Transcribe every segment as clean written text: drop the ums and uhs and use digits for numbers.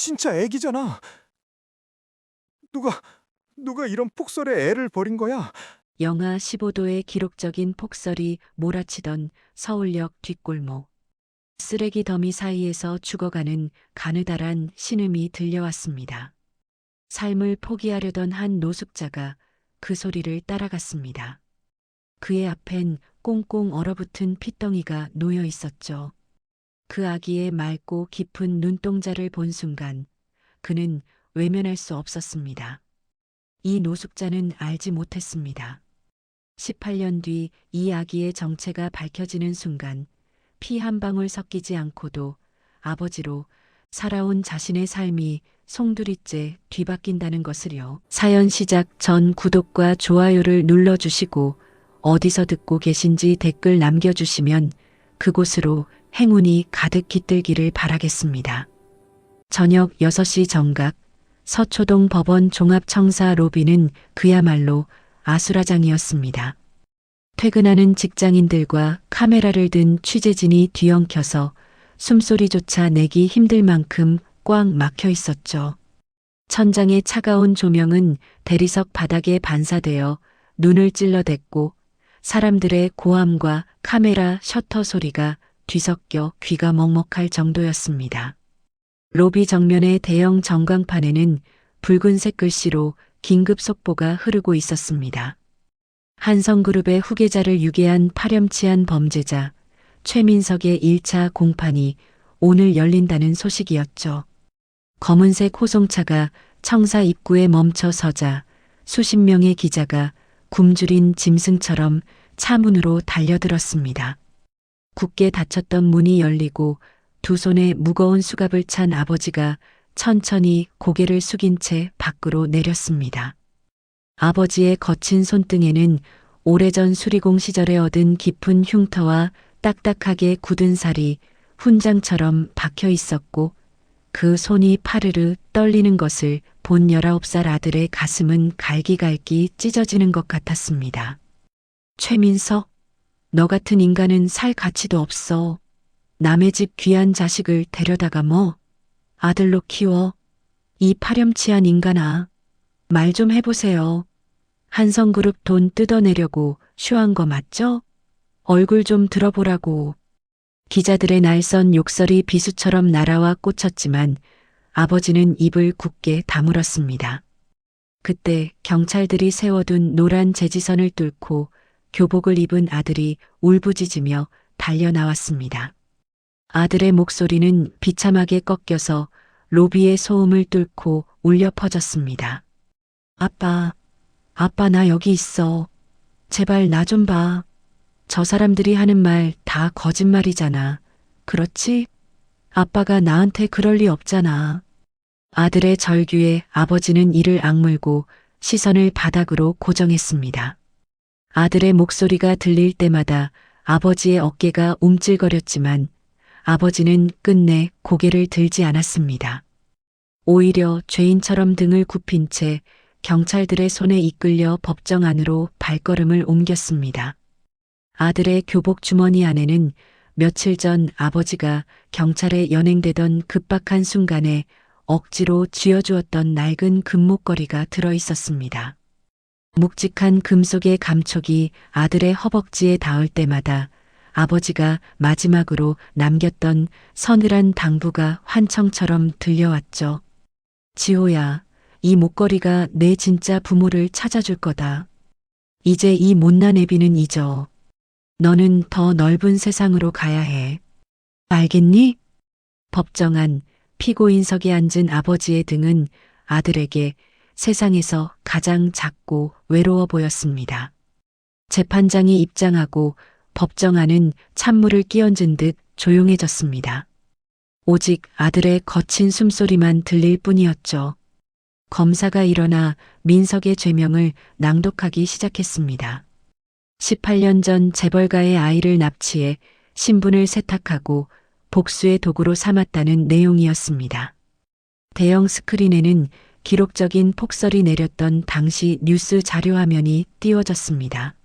진짜 애기잖아. 누가, 누가 이런 폭설에 애를 버린 거야? 영하 15도의 기록적인 폭설이 몰아치던 서울역 뒷골목. 쓰레기 더미 사이에서 죽어가는 가느다란 신음이 들려왔습니다. 삶을 포기하려던 한 노숙자가 그 소리를 따라갔습니다. 그의 앞엔 꽁꽁 얼어붙은 핏덩이가 놓여 있었죠. 그 아기의 맑고 깊은 눈동자를 본 순간 그는 외면할 수 없었습니다. 이 노숙자는 알지 못했습니다. 18년 뒤 이 아기의 정체가 밝혀지는 순간 피 한 방울 섞이지 않고도 아버지로 살아온 자신의 삶이 송두리째 뒤바뀐다는 것을요. 사연 시작 전 구독과 좋아요를 눌러주시고 어디서 듣고 계신지 댓글 남겨주시면 그곳으로 행운이 가득 깃들기를 바라겠습니다. 저녁 6시 정각 서초동 법원 종합청사 로비는 그야말로 아수라장이었습니다. 퇴근하는 직장인들과 카메라를 든 취재진이 뒤엉켜서 숨소리조차 내기 힘들 만큼 꽉 막혀 있었죠. 천장의 차가운 조명은 대리석 바닥에 반사되어 눈을 찔러댔고 사람들의 고함과 카메라 셔터 소리가 뒤섞여 귀가 먹먹할 정도였습니다. 로비 정면의 대형 전광판에는 붉은색 글씨로 긴급 속보가 흐르고 있었습니다. 한성그룹의 후계자를 유괴한 파렴치한 범죄자 최민석의 1차 공판이 오늘 열린다는 소식이었죠. 검은색 호송차가 청사 입구에 멈춰 서자 수십 명의 기자가 굶주린 짐승처럼 차 문으로 달려들었습니다. 굳게 닫혔던 문이 열리고 두 손에 무거운 수갑을 찬 아버지가 천천히 고개를 숙인 채 밖으로 내렸습니다. 아버지의 거친 손등에는 오래전 수리공 시절에 얻은 깊은 흉터와 딱딱하게 굳은 살이 훈장처럼 박혀 있었고 그 손이 파르르 떨리는 것을 본 19살 아들의 가슴은 갈기갈기 찢어지는 것 같았습니다. 최민석, 너 같은 인간은 살 가치도 없어. 남의 집 귀한 자식을 데려다가 뭐 아들로 키워. 이 파렴치한 인간아. 말 좀 해보세요. 한성그룹 돈 뜯어내려고 쇼한 거 맞죠? 얼굴 좀 들어보라고. 기자들의 날선 욕설이 비수처럼 날아와 꽂혔지만 아버지는 입을 굳게 다물었습니다. 그때 경찰들이 세워둔 노란 제지선을 뚫고 교복을 입은 아들이 울부짖으며 달려나왔습니다. 아들의 목소리는 비참하게 꺾여서 로비의 소음을 뚫고 울려 퍼졌습니다. 아빠, 아빠 나 여기 있어. 제발 나 좀 봐. 저 사람들이 하는 말 다 거짓말이잖아. 그렇지? 아빠가 나한테 그럴 리 없잖아. 아들의 절규에 아버지는 이를 악물고 시선을 바닥으로 고정했습니다. 아들의 목소리가 들릴 때마다 아버지의 어깨가 움찔거렸지만 아버지는 끝내 고개를 들지 않았습니다. 오히려 죄인처럼 등을 굽힌 채 경찰들의 손에 이끌려 법정 안으로 발걸음을 옮겼습니다. 아들의 교복 주머니 안에는 며칠 전 아버지가 경찰에 연행되던 급박한 순간에 억지로 쥐어주었던 낡은 금목걸이가 들어 있었습니다. 묵직한 금속의 감촉이 아들의 허벅지에 닿을 때마다 아버지가 마지막으로 남겼던 서늘한 당부가 환청처럼 들려왔죠. 지호야, 이 목걸이가 내 진짜 부모를 찾아줄 거다. 이제 이 못난 애비는 잊어. 너는 더 넓은 세상으로 가야 해. 알겠니? 법정 안 피고인석에 앉은 아버지의 등은 아들에게 세상에서 가장 작고 외로워 보였습니다. 재판장이 입장하고 법정 안은 찬물을 끼얹은 듯 조용해졌습니다. 오직 아들의 거친 숨소리만 들릴 뿐이었죠. 검사가 일어나 민석의 죄명을 낭독하기 시작했습니다. 18년 전 재벌가의 아이를 납치해 신분을 세탁하고 복수의 도구로 삼았다는 내용이었습니다. 대형 스크린에는 기록적인 폭설이 내렸던 당시 뉴스 자료 화면이 띄워졌습니다.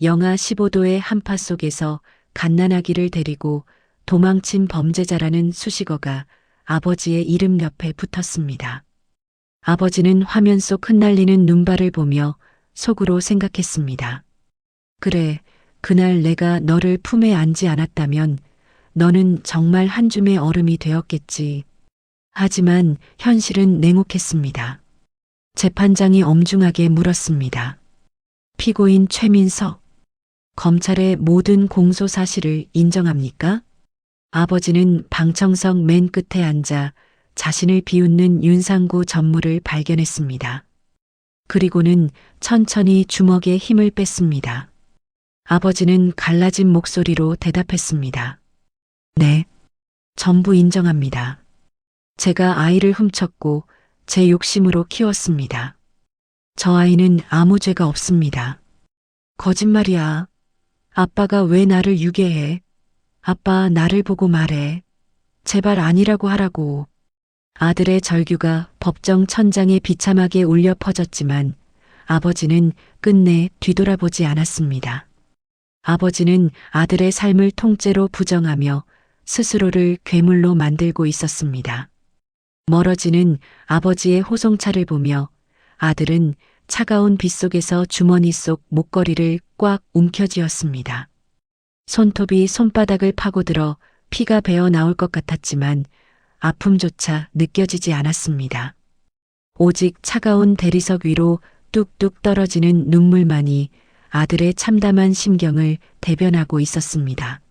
영하 15도의 한파 속에서 갓난아기를 데리고 도망친 범죄자라는 수식어가 아버지의 이름 옆에 붙었습니다. 아버지는 화면 속 흩날리는 눈발을 보며 속으로 생각했습니다. 그래, 그날 내가 너를 품에 안지 않았다면 너는 정말 한 줌의 얼음이 되었겠지. 하지만 현실은 냉혹했습니다. 재판장이 엄중하게 물었습니다. 피고인 최민석, 검찰의 모든 공소 사실을 인정합니까? 아버지는 방청석 맨 끝에 앉아 자신을 비웃는 윤상구 전무를 발견했습니다. 그리고는 천천히 주먹에 힘을 뺐습니다. 아버지는 갈라진 목소리로 대답했습니다. 네, 전부 인정합니다. 제가 아이를 훔쳤고 제 욕심으로 키웠습니다. 저 아이는 아무 죄가 없습니다. 거짓말이야. 아빠가 왜 나를 유괴해? 아빠 나를 보고 말해. 제발 아니라고 하라고. 아들의 절규가 법정 천장에 비참하게 울려 퍼졌지만 아버지는 끝내 뒤돌아보지 않았습니다. 아버지는 아들의 삶을 통째로 부정하며 스스로를 괴물로 만들고 있었습니다. 멀어지는 아버지의 호송차를 보며 아들은 차가운 빗속에서 주머니 속 목걸이를 꽉 움켜쥐었습니다. 손톱이 손바닥을 파고들어 피가 배어 나올 것 같았지만 아픔조차 느껴지지 않았습니다. 오직 차가운 대리석 위로 뚝뚝 떨어지는 눈물만이 아들의 참담한 심경을 대변하고 있었습니다.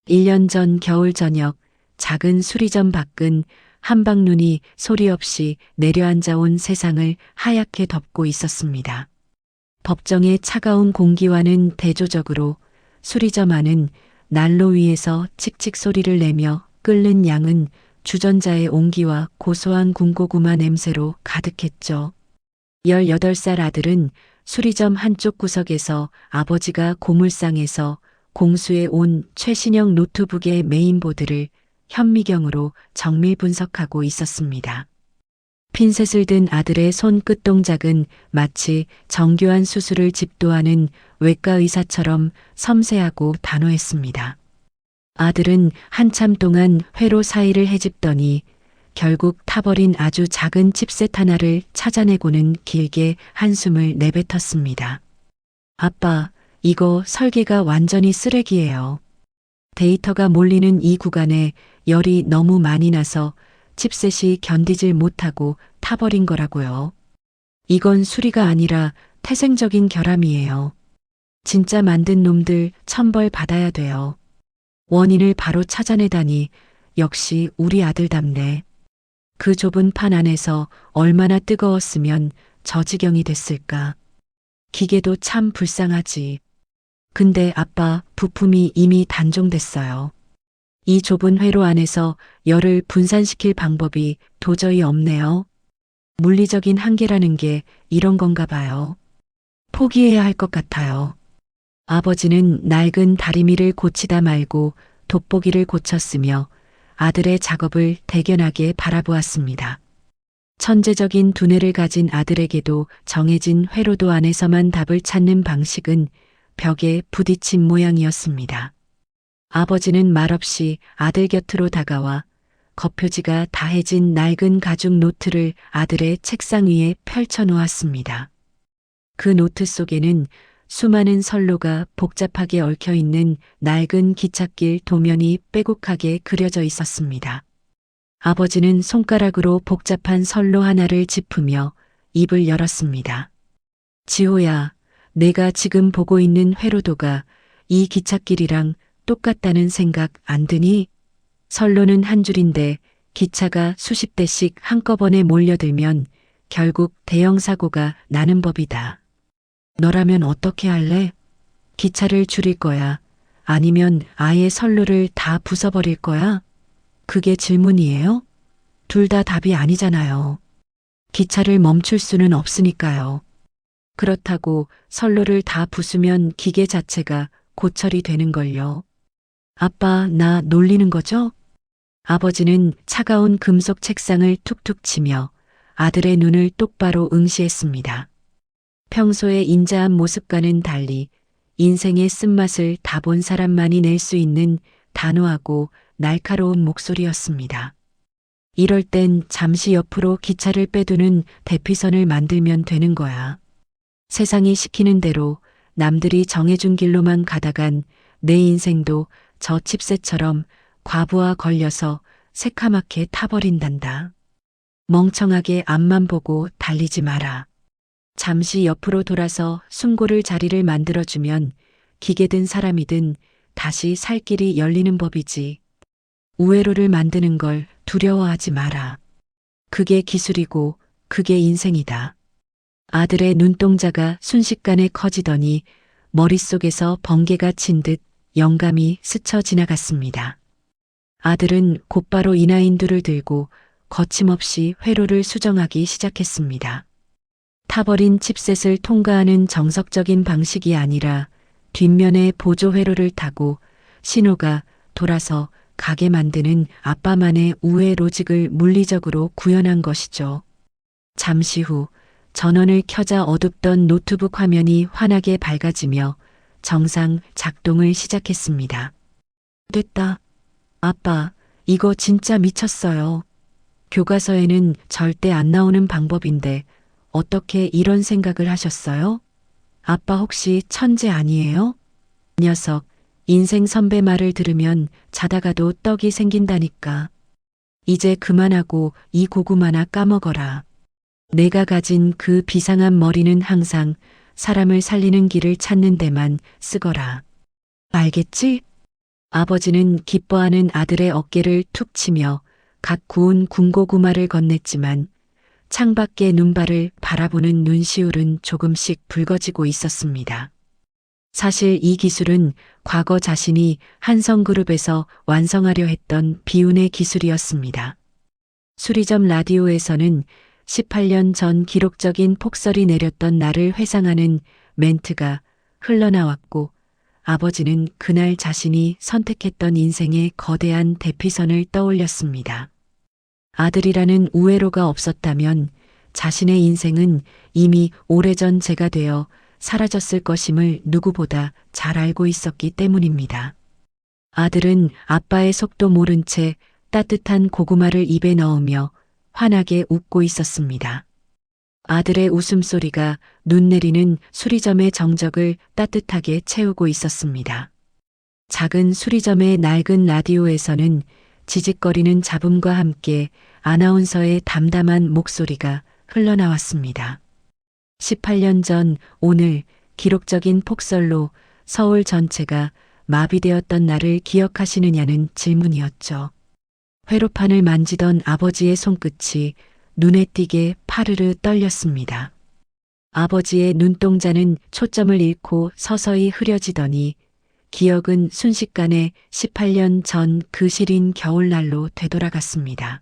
1년 전 겨울 저녁 작은 수리점 밖은 한방눈이 소리 없이 내려앉아 온 세상을 하얗게 덮고 있었습니다. 법정의 차가운 공기와는 대조적으로 수리점 안은 난로 위에서 칙칙 소리를 내며 끓는 양은 주전자의 온기와 고소한 군고구마 냄새로 가득했죠. 18살 아들은 수리점 한쪽 구석에서 아버지가 고물상에서 공수해 온 최신형 노트북의 메인보드를 현미경으로 정밀 분석하고 있었습니다. 핀셋을 든 아들의 손끝 동작은 마치 정교한 수술을 집도하는 외과 의사처럼 섬세하고 단호했습니다. 아들은 한참 동안 회로 사이를 헤집더니 결국 타버린 아주 작은 칩셋 하나를 찾아내고는 길게 한숨을 내뱉었습니다. 아빠, 이거 설계가 완전히 쓰레기예요. 데이터가 몰리는 이 구간에 열이 너무 많이 나서 칩셋이 견디질 못하고 타버린 거라고요. 이건 수리가 아니라 태생적인 결함이에요. 진짜 만든 놈들 천벌 받아야 돼요. 원인을 바로 찾아내다니 역시 우리 아들답네. 그 좁은 판 안에서 얼마나 뜨거웠으면 저 지경이 됐을까. 기계도 참 불쌍하지. 근데 아빠, 부품이 이미 단종됐어요. 이 좁은 회로 안에서 열을 분산시킬 방법이 도저히 없네요. 물리적인 한계라는 게 이런 건가 봐요. 포기해야 할 것 같아요. 아버지는 낡은 다리미를 고치다 말고 돋보기를 고쳤으며 아들의 작업을 대견하게 바라보았습니다. 천재적인 두뇌를 가진 아들에게도 정해진 회로도 안에서만 답을 찾는 방식은 벽에 부딪힌 모양이었습니다. 아버지는 말없이 아들 곁으로 다가와 겉표지가 다해진 낡은 가죽 노트를 아들의 책상 위에 펼쳐 놓았습니다. 그 노트 속에는 수많은 선로가 복잡하게 얽혀 있는 낡은 기찻길 도면이 빼곡하게 그려져 있었습니다. 아버지는 손가락으로 복잡한 선로 하나를 짚으며 입을 열었습니다. 지호야, 내가 지금 보고 있는 회로도가 이 기찻길이랑 똑같다는 생각 안 드니? 선로는 한 줄인데 기차가 수십 대씩 한꺼번에 몰려들면 결국 대형 사고가 나는 법이다. 너라면 어떻게 할래? 기차를 줄일 거야? 아니면 아예 선로를 다 부숴버릴 거야? 그게 질문이에요? 둘 다 답이 아니잖아요. 기차를 멈출 수는 없으니까요. 그렇다고 선로를 다 부수면 기계 자체가 고철이 되는 걸요. 아빠, 나 놀리는 거죠? 아버지는 차가운 금속 책상을 툭툭 치며 아들의 눈을 똑바로 응시했습니다. 평소의 인자한 모습과는 달리 인생의 쓴맛을 다 본 사람만이 낼 수 있는 단호하고 날카로운 목소리였습니다. 이럴 땐 잠시 옆으로 기차를 빼두는 대피선을 만들면 되는 거야. 세상이 시키는 대로 남들이 정해준 길로만 가다간 내 인생도 저 칩셋처럼 과부하 걸려서 새카맣게 타버린단다. 멍청하게 앞만 보고 달리지 마라. 잠시 옆으로 돌아서 숨고를 자리를 만들어주면 기계든 사람이든 다시 살 길이 열리는 법이지. 우회로를 만드는 걸 두려워하지 마라. 그게 기술이고 그게 인생이다. 아들의 눈동자가 순식간에 커지더니 머릿속에서 번개가 친 듯 영감이 스쳐 지나갔습니다. 아들은 곧바로 인하인두를 들고 거침없이 회로를 수정하기 시작했습니다. 타버린 칩셋을 통과하는 정석적인 방식이 아니라 뒷면에 보조 회로를 타고 신호가 돌아서 가게 만드는 아빠만의 우회 로직을 물리적으로 구현한 것이죠. 잠시 후 전원을 켜자 어둡던 노트북 화면이 환하게 밝아지며 정상 작동을 시작했습니다. 됐다. 아빠, 이거 진짜 미쳤어요. 교과서에는 절대 안 나오는 방법인데 어떻게 이런 생각을 하셨어요? 아빠 혹시 천재 아니에요? 녀석, 인생 선배 말을 들으면 자다가도 떡이 생긴다니까. 이제 그만하고 이 고구마나 까먹어라. 내가 가진 그 비상한 머리는 항상 사람을 살리는 길을 찾는 데만 쓰거라. 알겠지? 아버지는 기뻐하는 아들의 어깨를 툭 치며 갓 구운 군고구마를 건넸지만 창밖의 눈발을 바라보는 눈시울은 조금씩 붉어지고 있었습니다. 사실 이 기술은 과거 자신이 한성그룹에서 완성하려 했던 비운의 기술이었습니다. 수리점 라디오에서는 18년 전 기록적인 폭설이 내렸던 날을 회상하는 멘트가 흘러나왔고 아버지는 그날 자신이 선택했던 인생의 거대한 대피선을 떠올렸습니다. 아들이라는 우회로가 없었다면 자신의 인생은 이미 오래전 재가 되어 사라졌을 것임을 누구보다 잘 알고 있었기 때문입니다. 아들은 아빠의 속도 모른 채 따뜻한 고구마를 입에 넣으며 환하게 웃고 있었습니다. 아들의 웃음소리가 눈 내리는 수리점의 정적을 따뜻하게 채우고 있었습니다. 작은 수리점의 낡은 라디오에서는 지직거리는 잡음과 함께 아나운서의 담담한 목소리가 흘러나왔습니다. 18년 전 오늘 기록적인 폭설로 서울 전체가 마비되었던 날을 기억하시느냐는 질문이었죠. 회로판을 만지던 아버지의 손끝이 눈에 띄게 파르르 떨렸습니다. 아버지의 눈동자는 초점을 잃고 서서히 흐려지더니 기억은 순식간에 18년 전 그 시린 겨울날로 되돌아갔습니다.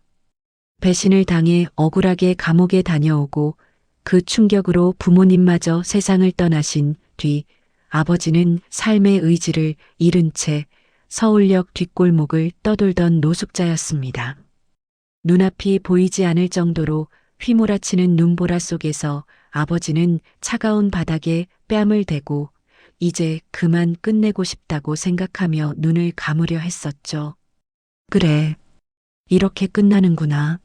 배신을 당해 억울하게 감옥에 다녀오고 그 충격으로 부모님마저 세상을 떠나신 뒤 아버지는 삶의 의지를 잃은 채 서울역 뒷골목을 떠돌던 노숙자였습니다. 눈앞이 보이지 않을 정도로 휘몰아치는 눈보라 속에서 아버지는 차가운 바닥에 뺨을 대고 이제 그만 끝내고 싶다고 생각하며 눈을 감으려 했었죠. 그래, 이렇게 끝나는구나.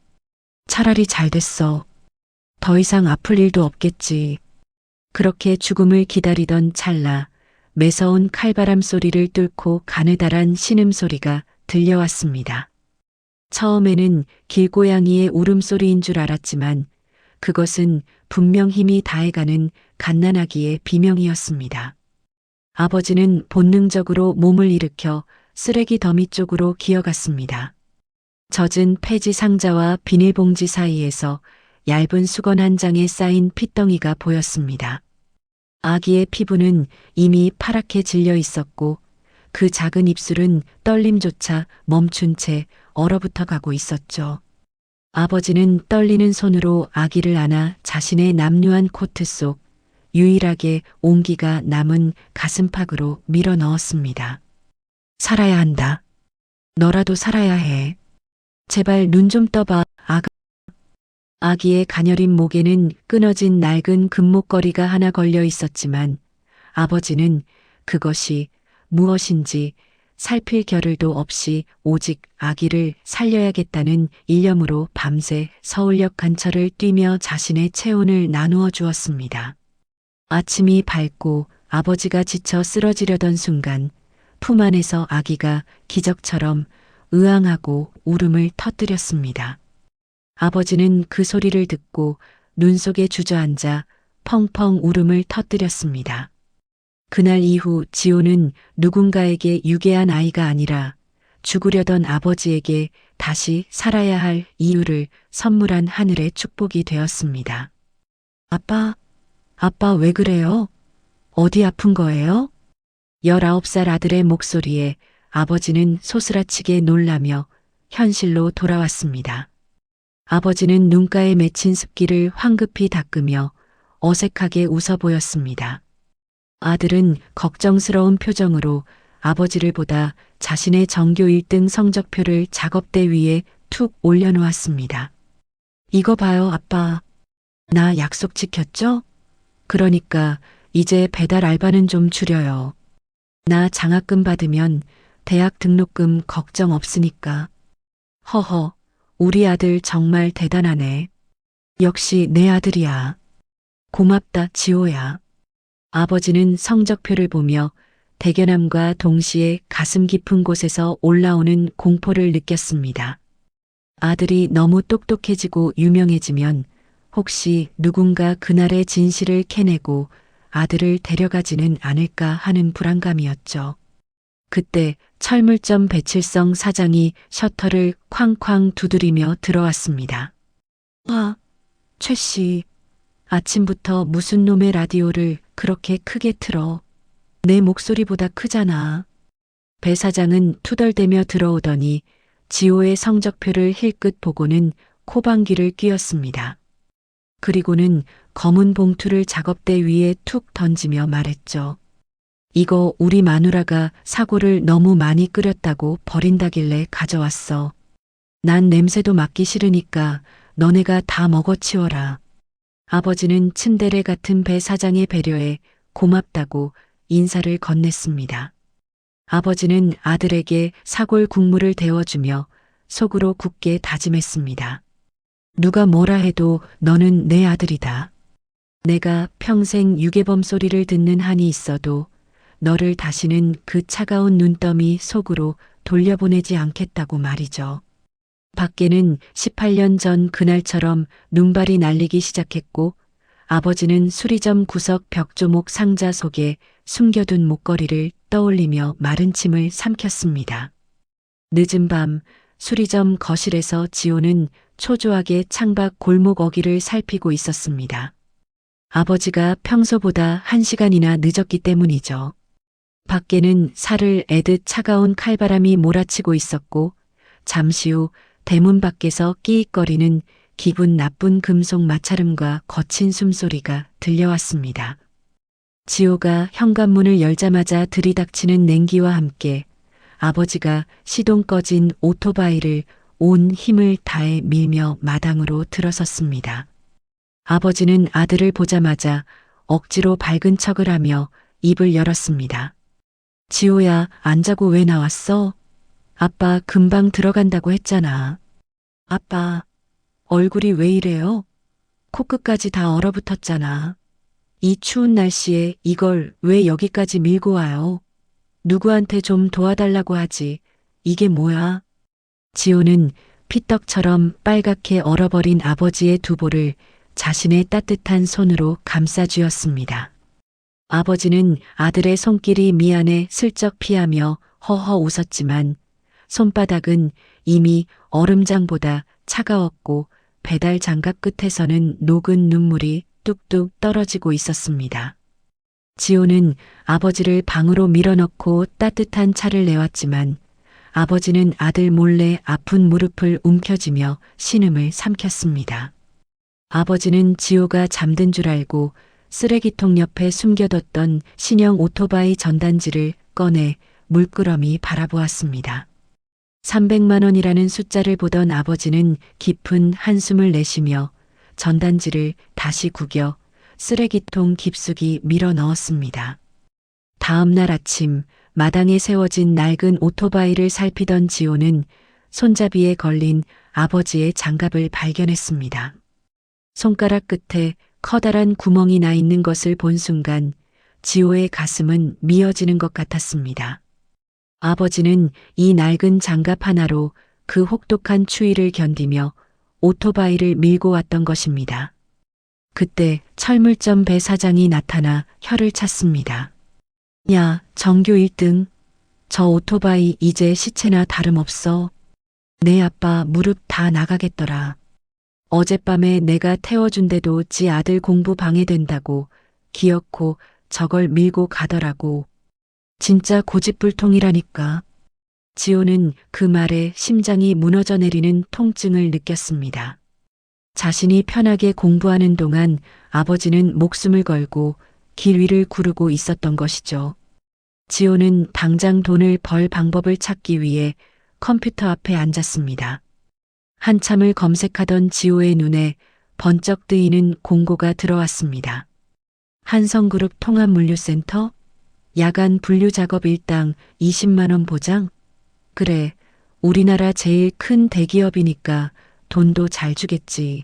차라리 잘 됐어. 더 이상 아플 일도 없겠지. 그렇게 죽음을 기다리던 찰나 매서운 칼바람 소리를 뚫고 가느다란 신음소리가 들려왔습니다. 처음에는 길고양이의 울음소리인 줄 알았지만 그것은 분명 힘이 다해가는 갓난아기의 비명이었습니다. 아버지는 본능적으로 몸을 일으켜 쓰레기 더미 쪽으로 기어갔습니다. 젖은 폐지 상자와 비닐봉지 사이에서 얇은 수건 한 장에 쌓인 핏덩이가 보였습니다. 아기의 피부는 이미 파랗게 질려 있었고 그 작은 입술은 떨림조차 멈춘 채 얼어붙어 가고 있었죠. 아버지는 떨리는 손으로 아기를 안아 자신의 남루한 코트 속 유일하게 온기가 남은 가슴팍으로 밀어 넣었습니다. 살아야 한다. 너라도 살아야 해. 제발 눈 좀 떠봐, 아가. 아기의 가녀린 목에는 끊어진 낡은 금목걸이가 하나 걸려 있었지만 아버지는 그것이 무엇인지 살필 겨를도 없이 오직 아기를 살려야겠다는 일념으로 밤새 서울역 간철을 뛰며 자신의 체온을 나누어 주었습니다. 아침이 밝고 아버지가 지쳐 쓰러지려던 순간 품 안에서 아기가 기적처럼 으앙하고 울음을 터뜨렸습니다. 아버지는 그 소리를 듣고 눈 속에 주저앉아 펑펑 울음을 터뜨렸습니다. 그날 이후 지호는 누군가에게 유괴한 아이가 아니라 죽으려던 아버지에게 다시 살아야 할 이유를 선물한 하늘의 축복이 되었습니다. 아빠 왜 그래요? 어디 아픈 거예요? 19살 아들의 목소리에 아버지는 소스라치게 놀라며 현실로 돌아왔습니다. 아버지는 눈가에 맺힌 습기를 황급히 닦으며 어색하게 웃어 보였습니다. 아들은 걱정스러운 표정으로 아버지를 보다 자신의 전교 1등 성적표를 작업대 위에 툭 올려놓았습니다. 이거 봐요, 아빠. 나 약속 지켰죠? 그러니까 이제 배달 알바는 좀 줄여요. 나 장학금 받으면 대학 등록금 걱정 없으니까. 허허, 우리 아들 정말 대단하네. 역시 내 아들이야. 고맙다, 지호야. 아버지는 성적표를 보며 대견함과 동시에 가슴 깊은 곳에서 올라오는 공포를 느꼈습니다. 아들이 너무 똑똑해지고 유명해지면 혹시 누군가 그날의 진실을 캐내고 아들을 데려가지는 않을까 하는 불안감이었죠. 그때 철물점 배칠성 사장이 셔터를 쾅쾅 두드리며 들어왔습니다. 최 씨, 아침부터 무슨 놈의 라디오를 그렇게 크게 틀어. 내 목소리보다 크잖아. 배 사장은 투덜대며 들어오더니 지호의 성적표를 힐끗 보고는 코방귀를 뀌었습니다. 그리고는 검은 봉투를 작업대 위에 툭 던지며 말했죠. 이거 우리 마누라가 사고를 너무 많이 끓였다고 버린다길래 가져왔어. 난 냄새도 맡기 싫으니까 너네가 다 먹어치워라. 아버지는 츤데레 같은 배 사장의 배려에 고맙다고 인사를 건넸습니다. 아버지는 아들에게 사골 국물을 데워주며 속으로 굳게 다짐했습니다. 누가 뭐라 해도 너는 내 아들이다. 내가 평생 유괴범 소리를 듣는 한이 있어도 너를 다시는 그 차가운 눈더미 속으로 돌려보내지 않겠다고 말이죠. 밖에는 18년 전 그날처럼 눈발이 날리기 시작했고 아버지는 수리점 구석 벽조목 상자 속에 숨겨둔 목걸이를 떠올리며 마른 침을 삼켰습니다. 늦은 밤 수리점 거실에서 지호는 초조하게 창밖 골목 어귀를 살피고 있었습니다. 아버지가 평소보다 1시간이나 늦었기 때문이죠. 밖에는 살을 애듯 차가운 칼바람이 몰아치고 있었고 잠시 후 대문 밖에서 끼익거리는 기분 나쁜 금속 마찰음과 거친 숨소리가 들려왔습니다. 지호가 현관문을 열자마자 들이닥치는 냉기와 함께 아버지가 시동 꺼진 오토바이를 온 힘을 다해 밀며 마당으로 들어섰습니다. 아버지는 아들을 보자마자 억지로 밝은 척을 하며 입을 열었습니다. 지호야, 안 자고 왜 나왔어? 아빠 금방 들어간다고 했잖아. 아빠, 얼굴이 왜 이래요? 코끝까지 다 얼어붙었잖아. 이 추운 날씨에 이걸 왜 여기까지 밀고 와요? 누구한테 좀 도와달라고 하지. 이게 뭐야? 지호는 피떡처럼 빨갛게 얼어버린 아버지의 두보를 자신의 따뜻한 손으로 감싸쥐었습니다. 아버지는 아들의 손길이 미안해 슬쩍 피하며 허허 웃었지만 손바닥은 이미 얼음장보다 차가웠고 배달 장갑 끝에서는 녹은 눈물이 뚝뚝 떨어지고 있었습니다. 지호는 아버지를 방으로 밀어넣고 따뜻한 차를 내왔지만 아버지는 아들 몰래 아픈 무릎을 움켜쥐며 신음을 삼켰습니다. 아버지는 지호가 잠든 줄 알고 쓰레기통 옆에 숨겨뒀던 신형 오토바이 전단지를 꺼내 물끄러미 바라보았습니다. 300만 원이라는 숫자를 보던 아버지는 깊은 한숨을 내쉬며 전단지를 다시 구겨 쓰레기통 깊숙이 밀어 넣었습니다. 다음 날 아침 마당에 세워진 낡은 오토바이를 살피던 지호는 손잡이에 걸린 아버지의 장갑을 발견했습니다. 손가락 끝에 커다란 구멍이 나 있는 것을 본 순간 지호의 가슴은 미어지는 것 같았습니다. 아버지는 이 낡은 장갑 하나로 그 혹독한 추위를 견디며 오토바이를 밀고 왔던 것입니다. 그때 철물점 배 사장이 나타나 혀를 찼습니다. 야, 정규 1등. 저 오토바이 이제 시체나 다름없어. 내 아빠 무릎 다 나가겠더라. 어젯밤에 내가 태워준데도 지 아들 공부 방해된다고 기어코 저걸 밀고 가더라고. 진짜 고집불통이라니까. 지호는 그 말에 심장이 무너져 내리는 통증을 느꼈습니다. 자신이 편하게 공부하는 동안 아버지는 목숨을 걸고 길 위를 구르고 있었던 것이죠. 지호는 당장 돈을 벌 방법을 찾기 위해 컴퓨터 앞에 앉았습니다. 한참을 검색하던 지호의 눈에 번쩍 뜨이는 공고가 들어왔습니다. 한성그룹 통합물류센터? 야간 분류 작업 일당 20만 원 보장? 그래, 우리나라 제일 큰 대기업이니까 돈도 잘 주겠지.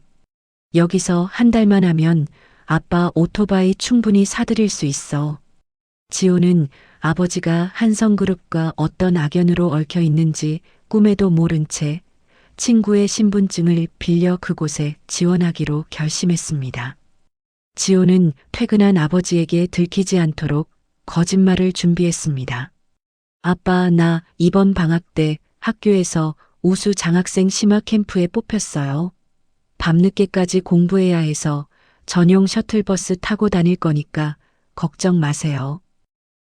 여기서 한 달만 하면 아빠 오토바이 충분히 사드릴 수 있어. 지호는 아버지가 한성그룹과 어떤 악연으로 얽혀 있는지 꿈에도 모른 채 친구의 신분증을 빌려 그곳에 지원하기로 결심했습니다. 지호는 퇴근한 아버지에게 들키지 않도록 거짓말을 준비했습니다. 아빠, 나 이번 방학 때 학교에서 우수 장학생 심화 캠프에 뽑혔어요. 밤늦게까지 공부해야 해서 전용 셔틀버스 타고 다닐 거니까 걱정 마세요.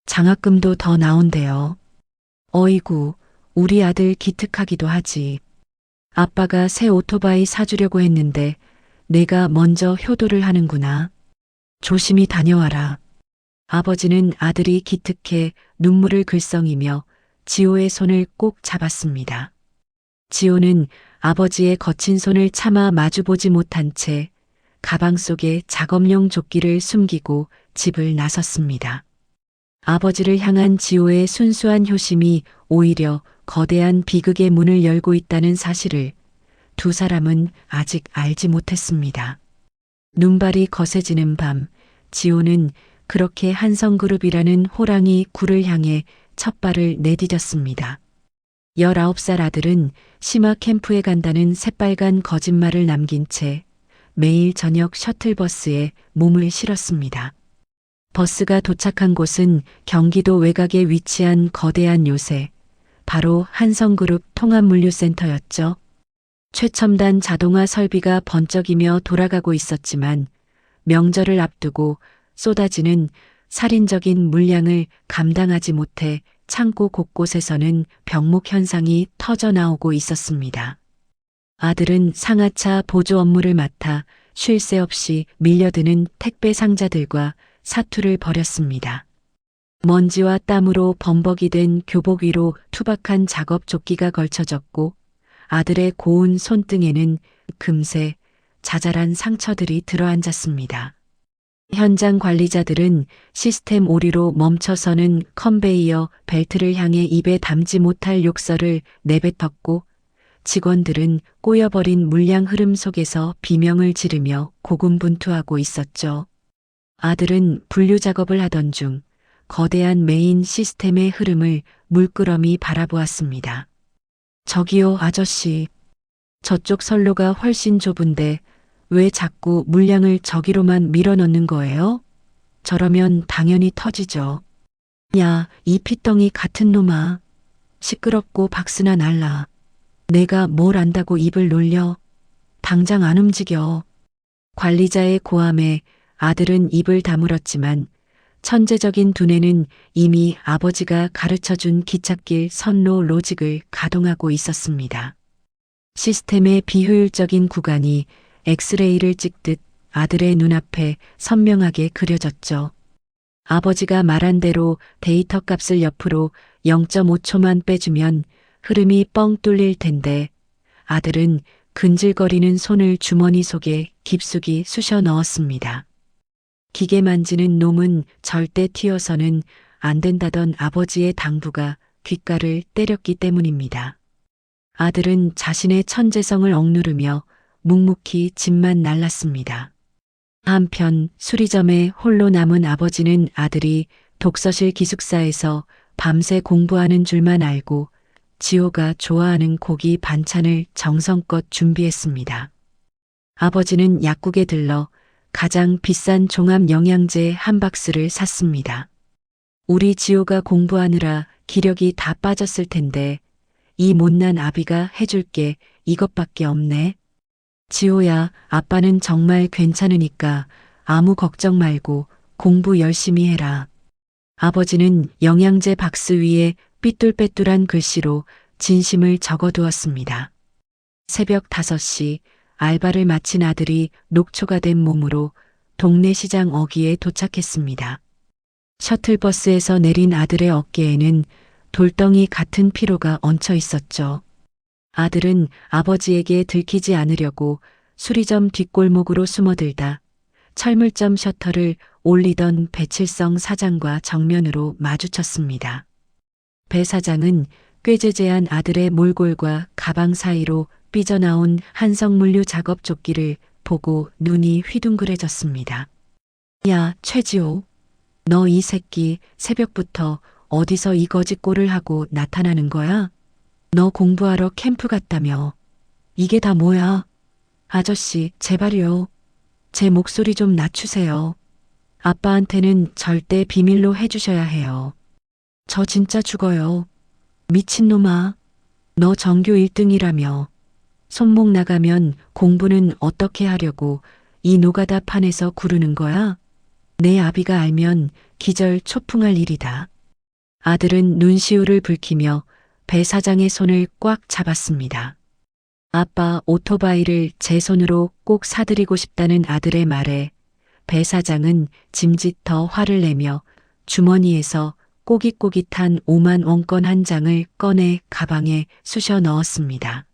장학금도 더 나온대요. 어이구, 우리 아들 기특하기도 하지. 아빠가 새 오토바이 사주려고 했는데 내가 먼저 효도를 하는구나. 조심히 다녀와라. 아버지는 아들이 기특해 눈물을 글썽이며 지호의 손을 꼭 잡았습니다. 지호는 아버지의 거친 손을 차마 마주보지 못한 채 가방 속에 작업용 조끼를 숨기고 집을 나섰습니다. 아버지를 향한 지호의 순수한 효심이 오히려 거대한 비극의 문을 열고 있다는 사실을 두 사람은 아직 알지 못했습니다. 눈발이 거세지는 밤, 지호는 그렇게 한성그룹이라는 호랑이 굴을 향해 첫 발을 내디뎠습니다. 19살 아들은 심화 캠프에 간다는 새빨간 거짓말을 남긴 채 매일 저녁 셔틀버스에 몸을 실었습니다. 버스가 도착한 곳은 경기도 외곽에 위치한 거대한 요새, 바로 한성그룹 통합물류센터였죠. 최첨단 자동화 설비가 번쩍이며 돌아가고 있었지만 명절을 앞두고 쏟아지는 살인적인 물량을 감당하지 못해 창고 곳곳에서는 병목 현상이 터져 나오고 있었습니다. 아들은 상하차 보조 업무를 맡아 쉴 새 없이 밀려드는 택배 상자들과 사투를 벌였습니다. 먼지와 땀으로 범벅이 된 교복 위로 투박한 작업 조끼가 걸쳐졌고 아들의 고운 손등에는 금세 자잘한 상처들이 들어앉았습니다. 현장 관리자들은 시스템 오류로 멈춰서는 컨베이어 벨트를 향해 입에 담지 못할 욕설을 내뱉었고 직원들은 꼬여버린 물량 흐름 속에서 비명을 지르며 고군분투하고 있었죠. 아들은 분류 작업을 하던 중 거대한 메인 시스템의 흐름을 물끄러미 바라보았습니다. 저기요, 아저씨. 저쪽 선로가 훨씬 좁은데 왜 자꾸 물량을 저기로만 밀어넣는 거예요? 저러면 당연히 터지죠. 야, 이 피덩이 같은 놈아. 시끄럽고 박스나 날라. 내가 뭘 안다고 입을 놀려. 당장 안 움직여. 관리자의 고함에 아들은 입을 다물었지만 천재적인 두뇌는 이미 아버지가 가르쳐준 기찻길 선로 로직을 가동하고 있었습니다. 시스템의 비효율적인 구간이 엑스레이를 찍듯 아들의 눈앞에 선명하게 그려졌죠. 아버지가 말한 대로 데이터 값을 옆으로 0.5초만 빼주면 흐름이 뻥 뚫릴 텐데 아들은 근질거리는 손을 주머니 속에 깊숙이 쑤셔 넣었습니다. 기계 만지는 놈은 절대 튀어서는 안 된다던 아버지의 당부가 귓가를 때렸기 때문입니다. 아들은 자신의 천재성을 억누르며 묵묵히 집만 날랐습니다. 한편 수리점에 홀로 남은 아버지는 아들이 독서실 기숙사에서 밤새 공부하는 줄만 알고 지호가 좋아하는 고기 반찬을 정성껏 준비했습니다. 아버지는 약국에 들러 가장 비싼 종합 영양제 한 박스를 샀습니다. 우리 지호가 공부하느라 기력이 다 빠졌을 텐데 이 못난 아비가 해줄 게 이것밖에 없네. 지호야, 아빠는 정말 괜찮으니까 아무 걱정 말고 공부 열심히 해라. 아버지는 영양제 박스 위에 삐뚤빼뚤한 글씨로 진심을 적어두었습니다. 새벽 5시 알바를 마친 아들이 녹초가 된 몸으로 동네 시장 어귀에 도착했습니다. 셔틀버스에서 내린 아들의 어깨에는 돌덩이 같은 피로가 얹혀 있었죠. 아들은 아버지에게 들키지 않으려고 수리점 뒷골목으로 숨어들다 철물점 셔터를 올리던 배칠성 사장과 정면으로 마주쳤습니다. 배 사장은 꾀죄죄한 아들의 몰골과 가방 사이로 삐져나온 한성물류 작업 조끼를 보고 눈이 휘둥그레졌습니다. 야, 최지호. 너 이 새끼 새벽부터 어디서 이 거지 꼴을 하고 나타나는 거야? 너 공부하러 캠프 갔다며. 이게 다 뭐야? 아저씨, 제발요. 제 목소리 좀 낮추세요. 아빠한테는 절대 비밀로 해주셔야 해요. 저 진짜 죽어요. 미친놈아. 너 전교 1등이라며. 손목 나가면 공부는 어떻게 하려고 이 노가다 판에서 구르는 거야? 내 아비가 알면 기절 초풍할 일이다. 아들은 눈시울을 붉히며 배 사장의 손을 꽉 잡았습니다. 아빠 오토바이를 제 손으로 꼭 사드리고 싶다는 아들의 말에 배 사장은 짐짓 더 화를 내며 주머니에서 꼬깃꼬깃한 5만 원권 한 장을 꺼내 가방에 쑤셔 넣었습니다.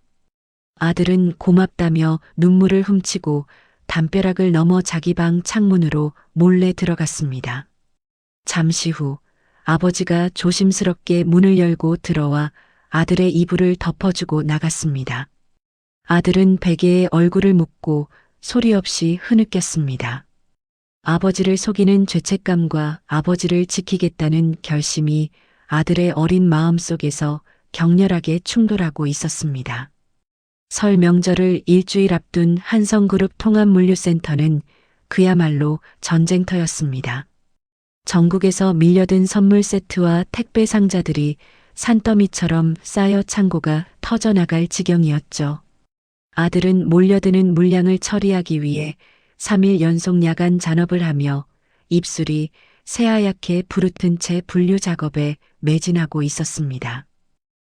아들은 고맙다며 눈물을 훔치고 담벼락을 넘어 자기 방 창문으로 몰래 들어갔습니다. 잠시 후 아버지가 조심스럽게 문을 열고 들어와 아들의 이불을 덮어주고 나갔습니다. 아들은 베개에 얼굴을 묻고 소리 없이 흐느꼈습니다. 아버지를 속이는 죄책감과 아버지를 지키겠다는 결심이 아들의 어린 마음 속에서 격렬하게 충돌하고 있었습니다. 설 명절을 일주일 앞둔 한성그룹 통합물류센터는 그야말로 전쟁터였습니다. 전국에서 밀려든 선물 세트와 택배 상자들이 산더미처럼 쌓여 창고가 터져나갈 지경이었죠. 아들은 몰려드는 물량을 처리하기 위해 3일 연속 야간 잔업을 하며 입술이 새하얗게 부르튼 채 분류 작업에 매진하고 있었습니다.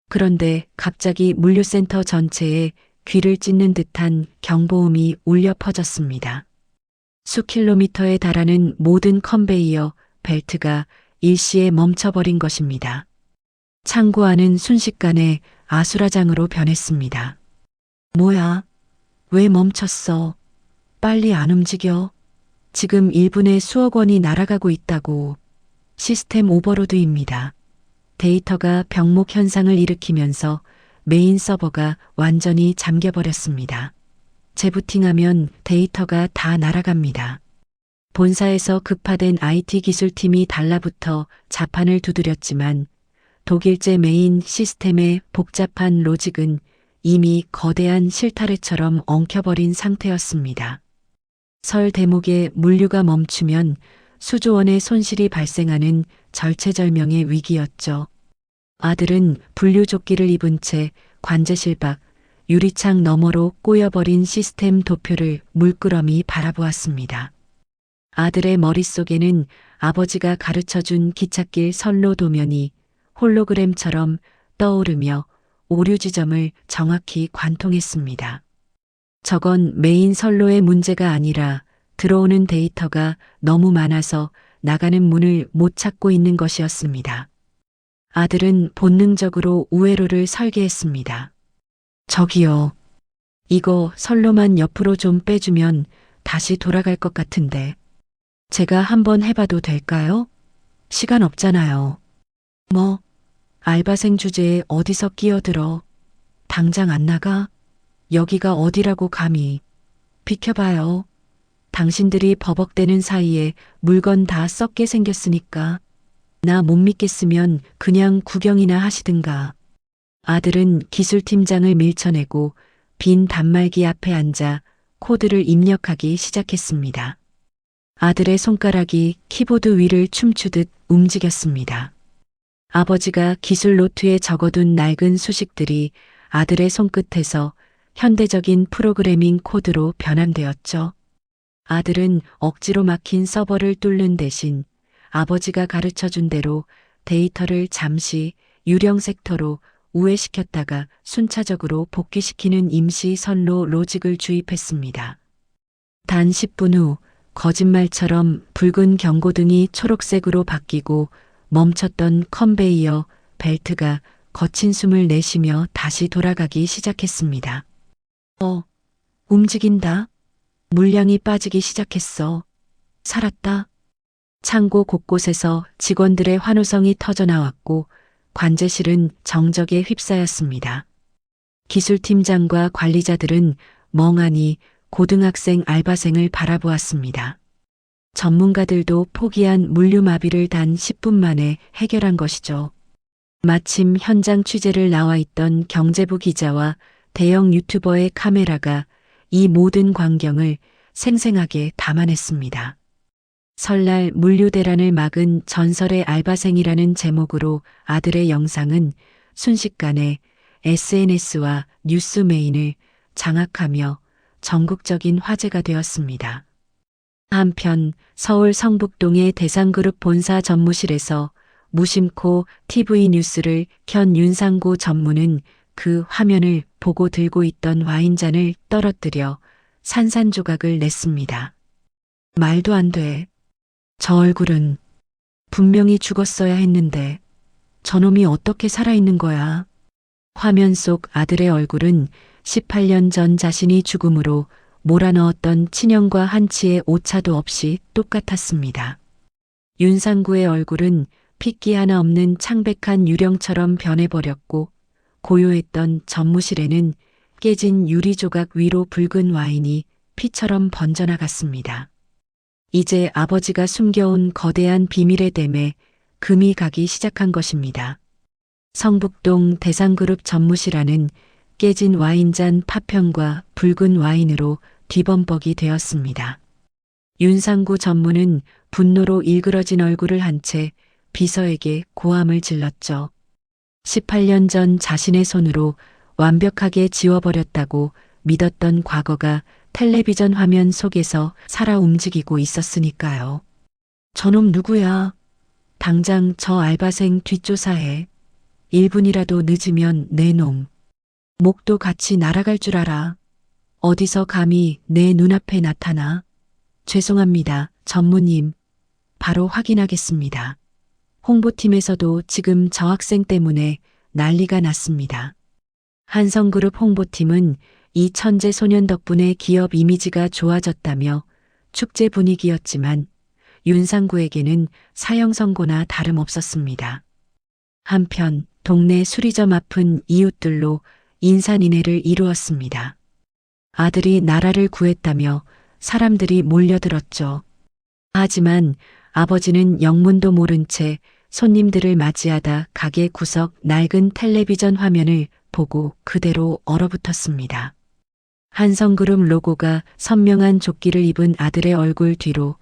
그런데 갑자기 물류센터 전체에 귀를 찢는 듯한 경보음이 울려 퍼졌습니다. 수킬로미터에 달하는 모든 컨베이어 벨트가 일시에 멈춰버린 것입니다. 창고 안은 순식간에 아수라장으로 변했습니다. 뭐야? 왜 멈췄어? 빨리 안 움직여. 지금 1분에 수억 원이 날아가고 있다고. 시스템 오버로드입니다. 데이터가 병목 현상을 일으키면서 메인 서버가 완전히 잠겨버렸습니다. 재부팅하면 데이터가 다 날아갑니다. 본사에서 급파된 IT 기술팀이 달라붙어 자판을 두드렸지만 독일제 메인 시스템의 복잡한 로직은 이미 거대한 실타래처럼 엉켜버린 상태였습니다. 설 대목에 물류가 멈추면 수조 원의 손실이 발생하는 절체절명의 위기였죠. 아들은 분류조끼를 입은 채 관제실 밖 유리창 너머로 꼬여버린 시스템 도표를 물끄러미 바라보았습니다. 아들의 머릿속에는 아버지가 가르쳐준 기찻길 선로 도면이 홀로그램처럼 떠오르며 오류 지점을 정확히 관통했습니다. 저건 메인 선로의 문제가 아니라 들어오는 데이터가 너무 많아서 나가는 문을 못 찾고 있는 것이었습니다. 아들은 본능적으로 우회로를 설계했습니다. 저기요. 이거 선로만 옆으로 좀 빼주면 다시 돌아갈 것 같은데. 제가 한번 해봐도 될까요? 시간 없잖아요. 뭐, 알바생 주제에 어디서 끼어들어. 당장 안 나가? 여기가 어디라고 감히. 비켜봐요. 당신들이 버벅대는 사이에 물건 다 썩게 생겼으니까. 나 못 믿겠으면 그냥 구경이나 하시든가. 아들은 기술팀장을 밀쳐내고 빈 단말기 앞에 앉아 코드를 입력하기 시작했습니다. 아들의 손가락이 키보드 위를 춤추듯 움직였습니다. 아버지가 기술 노트에 적어둔 낡은 수식들이 아들의 손끝에서 현대적인 프로그래밍 코드로 변환되었죠. 아들은 억지로 막힌 서버를 뚫는 대신 아버지가 가르쳐준 대로 데이터를 잠시 유령 섹터로 우회시켰다가 순차적으로 복귀시키는 임시 선로 로직을 주입했습니다. 단 10분 후 거짓말처럼 붉은 경고등이 초록색으로 바뀌고 멈췄던 컨베이어 벨트가 거친 숨을 내쉬며 다시 돌아가기 시작했습니다. 움직인다. 물량이 빠지기 시작했어. 살았다. 창고 곳곳에서 직원들의 환호성이 터져나왔고 관제실은 정적에 휩싸였습니다. 기술팀장과 관리자들은 멍하니 고등학생 알바생을 바라보았습니다. 전문가들도 포기한 물류마비를 단 10분 만에 해결한 것이죠. 마침 현장 취재를 나와 있던 경제부 기자와 대형 유튜버의 카메라가 이 모든 광경을 생생하게 담아냈습니다. 설날 물류 대란을 막은 전설의 알바생이라는 제목으로 아들의 영상은 순식간에 SNS와 뉴스메인을 장악하며 전국적인 화제가 되었습니다. 한편 서울 성북동의 대상그룹 본사 전무실에서 무심코 TV 뉴스를 켠 윤상구 전무는 그 화면을 보고 들고 있던 와인잔을 떨어뜨려 산산조각을 냈습니다. 말도 안 돼. 저 얼굴은 분명히 죽었어야 했는데 저놈이 어떻게 살아있는 거야. 화면 속 아들의 얼굴은 18년 전 자신이 죽음으로 몰아넣었던 친형과 한치의 오차도 없이 똑같았습니다. 윤상구의 얼굴은 핏기 하나 없는 창백한 유령처럼 변해버렸고 고요했던 전무실에는 깨진 유리 조각 위로 붉은 와인이 피처럼 번져나갔습니다. 이제 아버지가 숨겨온 거대한 비밀의 댐에 금이 가기 시작한 것입니다. 성북동 대상그룹 전무실 안은 깨진 와인잔 파편과 붉은 와인으로 뒤범벅이 되었습니다. 윤상구 전무는 분노로 일그러진 얼굴을 한 채 비서에게 고함을 질렀죠. 18년 전 자신의 손으로 완벽하게 지워버렸다고 믿었던 과거가 텔레비전 화면 속에서 살아 움직이고 있었으니까요. 저놈 누구야? 당장 저 알바생 뒷조사해. 1분이라도 늦으면 내 놈. 목도 같이 날아갈 줄 알아. 어디서 감히 내 눈앞에 나타나. 죄송합니다, 전무님. 바로 확인하겠습니다. 홍보팀에서도 지금 저 학생 때문에 난리가 났습니다. 한성그룹 홍보팀은 이 천재 소년 덕분에 기업 이미지가 좋아졌다며 축제 분위기였지만 윤상구에게는 사형 선고나 다름없었습니다. 한편 동네 수리점 앞은 이웃들로 인산인해를 이루었습니다. 아들이 나라를 구했다며 사람들이 몰려들었죠. 하지만 아버지는 영문도 모른 채 손님들을 맞이하다 가게 구석 낡은 텔레비전 화면을 보고 그대로 얼어붙었습니다. 한성그룹 로고가 선명한 조끼를 입은 아들의 얼굴 뒤로